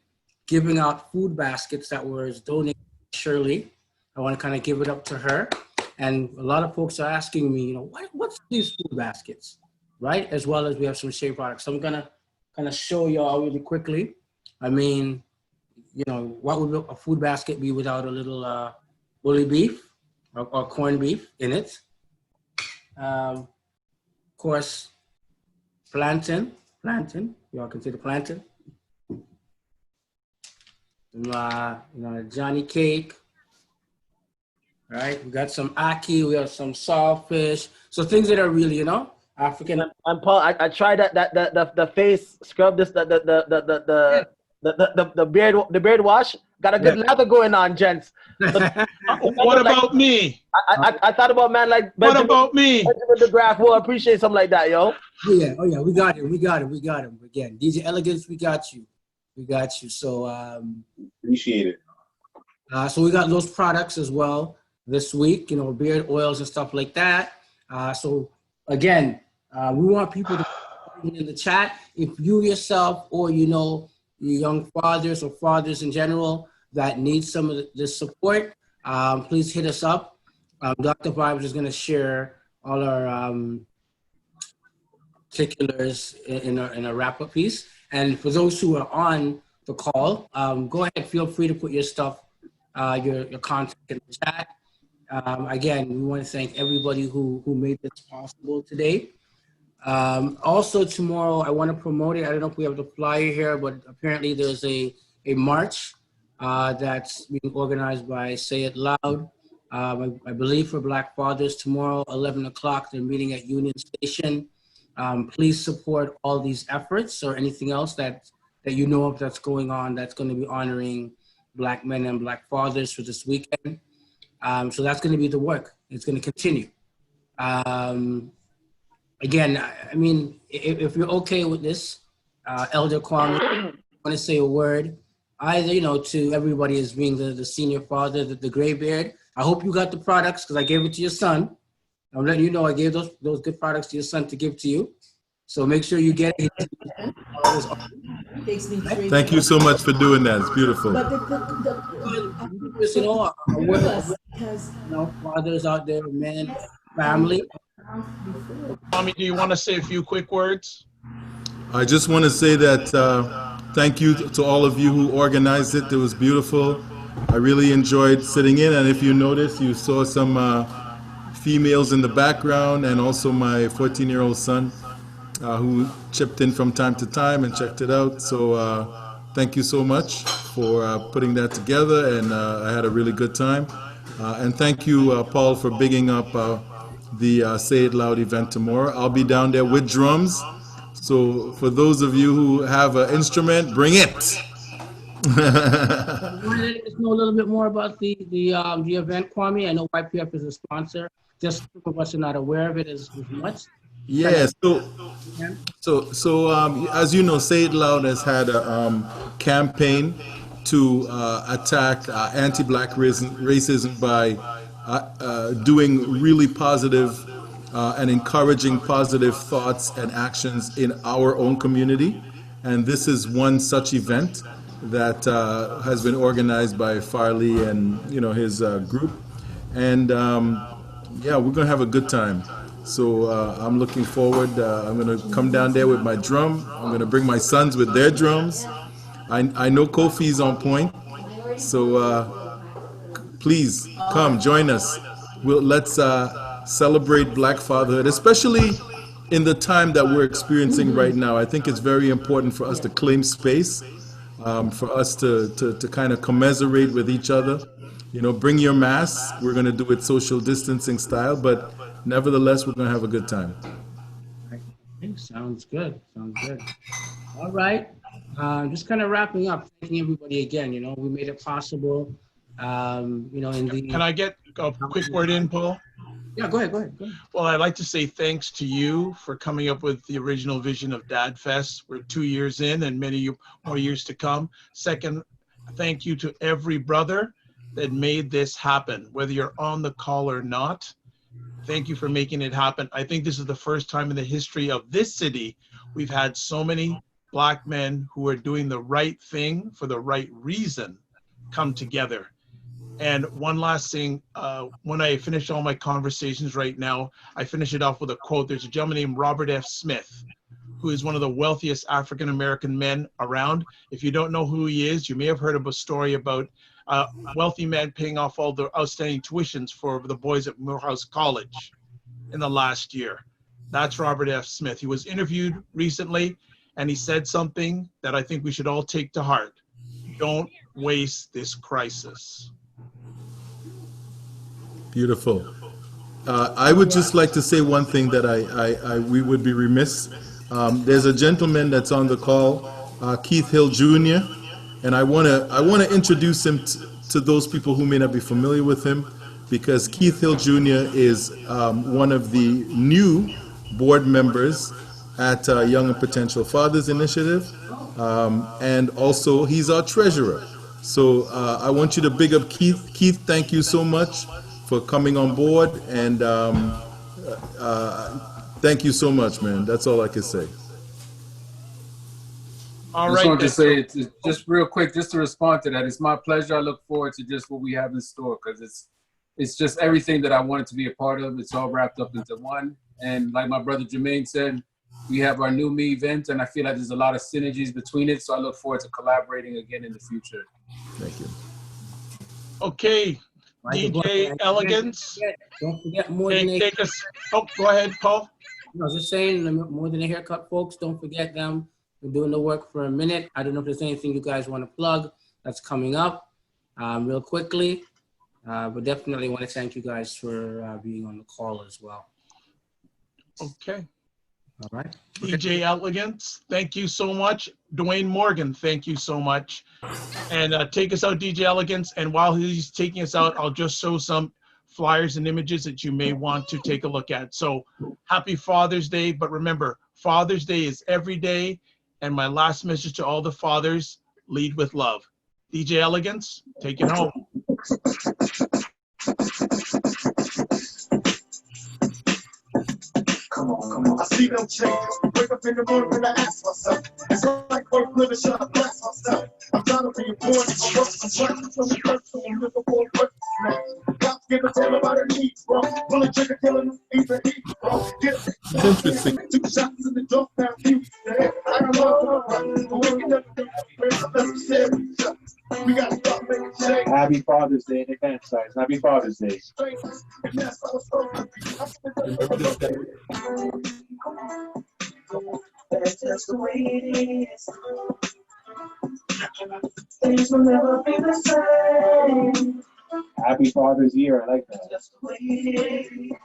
giving out food baskets that were donated by Shirley. I want to kind of give it up to her. And a lot of folks are asking me, what's these food baskets, right? As well as we have some shea products. So I'm going to kind of show y'all really quickly. I mean, what would a food basket be without a little bully beef or corned beef in it? Of course, plantain, y'all can see the plantain. Johnny cake, right? We got some ackee, we have some saltfish. So things that are really, African. And Paul, I tried the face scrub, this the beard wash. Got a good lather going on, gents. What about me? I thought about man like Benjamin, what about me? Benjamin DeGraff. We'll appreciate something like that, yo. Oh yeah, we got him. Again, DJ Elegance, we got you. So appreciate it. So we got those products as well this week, beard oils and stuff like that. So again, we want people to put in the chat. If you yourself or your young fathers or fathers in general that need some of this support, please hit us up. Dr. Vibes is going to share all our particulars in a wrap-up piece. And for those who are on the call, go ahead, feel free to put your stuff, your contact in the chat. Again, we want to thank everybody who made this possible today. Also tomorrow, I want to promote it. I don't know if we have the flyer here, but apparently there's a march that's being organized by Say It Loud. I believe for Black Fathers tomorrow, 11 o'clock, they're meeting at Union Station. Please support all these efforts or anything else that you know of that's going on that's going to be honoring Black men and Black fathers for this weekend. So that's going to be the work. It's going to continue. Again, I mean, if you're okay with this, Elder Kwame, I want to say a word, either, to everybody as being the senior father, the gray beard. I hope you got the products because I gave it to your son. I'm letting you know I gave those good products to your son to give to you. So make sure you get it. Thank you so much for doing that. It's beautiful. Fathers out there, men, family. Tommy, do you want to say a few quick words? I just want to say that thank you to all of you who organized it. It was beautiful. I really enjoyed sitting in, and if you noticed, you saw some females in the background, and also my 14-year-old son, who chipped in from time to time and checked it out. So thank you so much for putting that together, and I had a really good time. And thank you, Paul, for bigging up the Say It Loud event tomorrow. I'll be down there with drums. So for those of you who have an instrument, bring it. Want to let us know a little bit more about the event, Kwame? I know YPF is a sponsor. Just some of us are not aware of it as much. Yeah. So as you know, Say It Loud has had a campaign to attack anti-Black racism by doing really positive and encouraging positive thoughts and actions in our own community. And this is one such event that has been organized by Farley and his group. And yeah, we're gonna have a good time. So I'm looking forward. I'm gonna come down there with my drum. I'm gonna bring my sons with their drums. I know Kofi's on point, so please come join us. Let's celebrate Black fatherhood, especially in the time that we're experiencing right now. I think it's very important for us to claim space, for us to kind of commiserate with each other. Bring your masks. We're going to do it social distancing style, but nevertheless, we're going to have a good time. Sounds good. All right. Just kind of wrapping up, thanking everybody again. We made it possible. Can I get a quick word in, Paul? Yeah, go ahead. Well, I'd like to say thanks to you for coming up with the original vision of Dad Fest. We're 2 years in and many more years to come. Second, thank you to every brother that made this happen, whether you're on the call or not. Thank you for making it happen. I think this is the first time in the history of this city we've had so many Black men who are doing the right thing for the right reason come together. And one last thing, when I finish all my conversations right now, I finish it off with a quote. There's a gentleman named Robert F. Smith, who is one of the wealthiest African-American men around. If you don't know who he is, you may have heard of a story about a wealthy man paying off all the outstanding tuitions for the boys at Morehouse College in the last year. That's Robert F. Smith. He was interviewed recently, and he said something that I think we should all take to heart. Don't waste this crisis. Beautiful. I would just like to say one thing that we would be remiss. There's a gentleman that's on the call, Keith Hill Jr., and I want to introduce him to those people who may not be familiar with him, because Keith Hill Jr. is one of the new board members at Young and Potential Fathers Initiative, and also he's our treasurer. So I want you to big up Keith. Keith, thank you so much for coming on board, and thank you so much, man. That's all I can say. I just wanted to say, just real quick, just to respond to that, it's my pleasure. I look forward to just what we have in store, because it's just everything that I wanted to be a part of. It's all wrapped up into one. And like my brother Jermaine said, we have our New Me event, and I feel like there's a lot of synergies between it. So I look forward to collaborating again in the future. Thank you. Okay. DJ Elegance. Don't forget more than a take us. Oh, go ahead, Paul. I was just saying, more than a haircut, folks. Don't forget them. We're doing the work for a minute. I don't know if there's anything you guys want to plug that's coming up real quickly. But definitely want to thank you guys for being on the call as well. Okay. All right. DJ Elegance, thank you so much. Dwayne Morgan, thank you so much. And take us out, DJ Elegance. And while he's taking us out, I'll just show some flyers and images that you may want to take a look at. So happy Father's Day. But remember, Father's Day is every day. And my last message to all the fathers, lead with love. DJ Elegance, take it home. Come on. I see no change. Wake up in the morning and I ask myself, it's like work living, should I bless myself? I'm trying to be important. I'm trying from the first to live before work. Cops give a tale about her needs, bro. Bullet trigger killing them, even eat, bro. Interesting. 2 shots in the door, now you. I don't know, but we can never do it. We gotta start making change. Happy Father's Day in advance, guys. Happy Father's Day. And that's how it's supposed to be. That's just the way it is. Things will never be the same. Happy Father's Year. I like that. Just the way it is.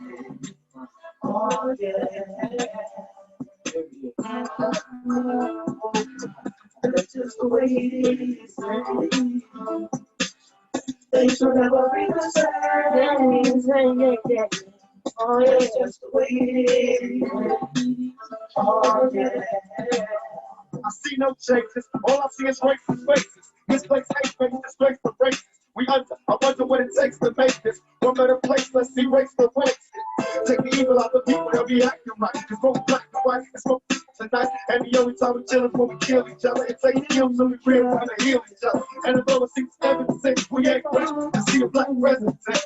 Oh, yeah. That's just the way it is. Things will never be the same. Oh, yeah. That's just the way it is. Oh, yeah. I see no changes. All I see is racist faces. This place ain't fake. This place for races. We under. I wonder what it takes to make this one better place. Let's erase the waste. Take the evil out of people. They'll be acting right. Cause both black and white and smoke tonight. And the only time we chillin' when we kill each other. It takes kills so we real time to heal each other. And although it seems evident we ain't ready to see a black president. It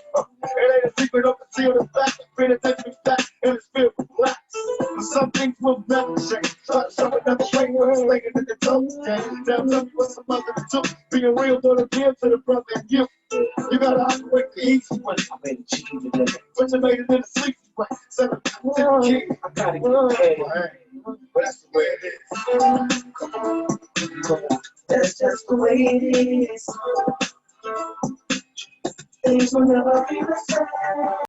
ain't a secret of concealed the fact. Penitentiary fact and it's filled with blacks. But some things will never change. Try to show another way where it's laying in the tongue. Now tell me what's the mother to do. Being real don't appeal to the brother and you. You gotta operate the easy way. I made it cheap today. But you made it in the sleepy way. 7 to the king. I gotta get paid. But that's the way it is. Come on. That's just the way it is. Things will never be the same.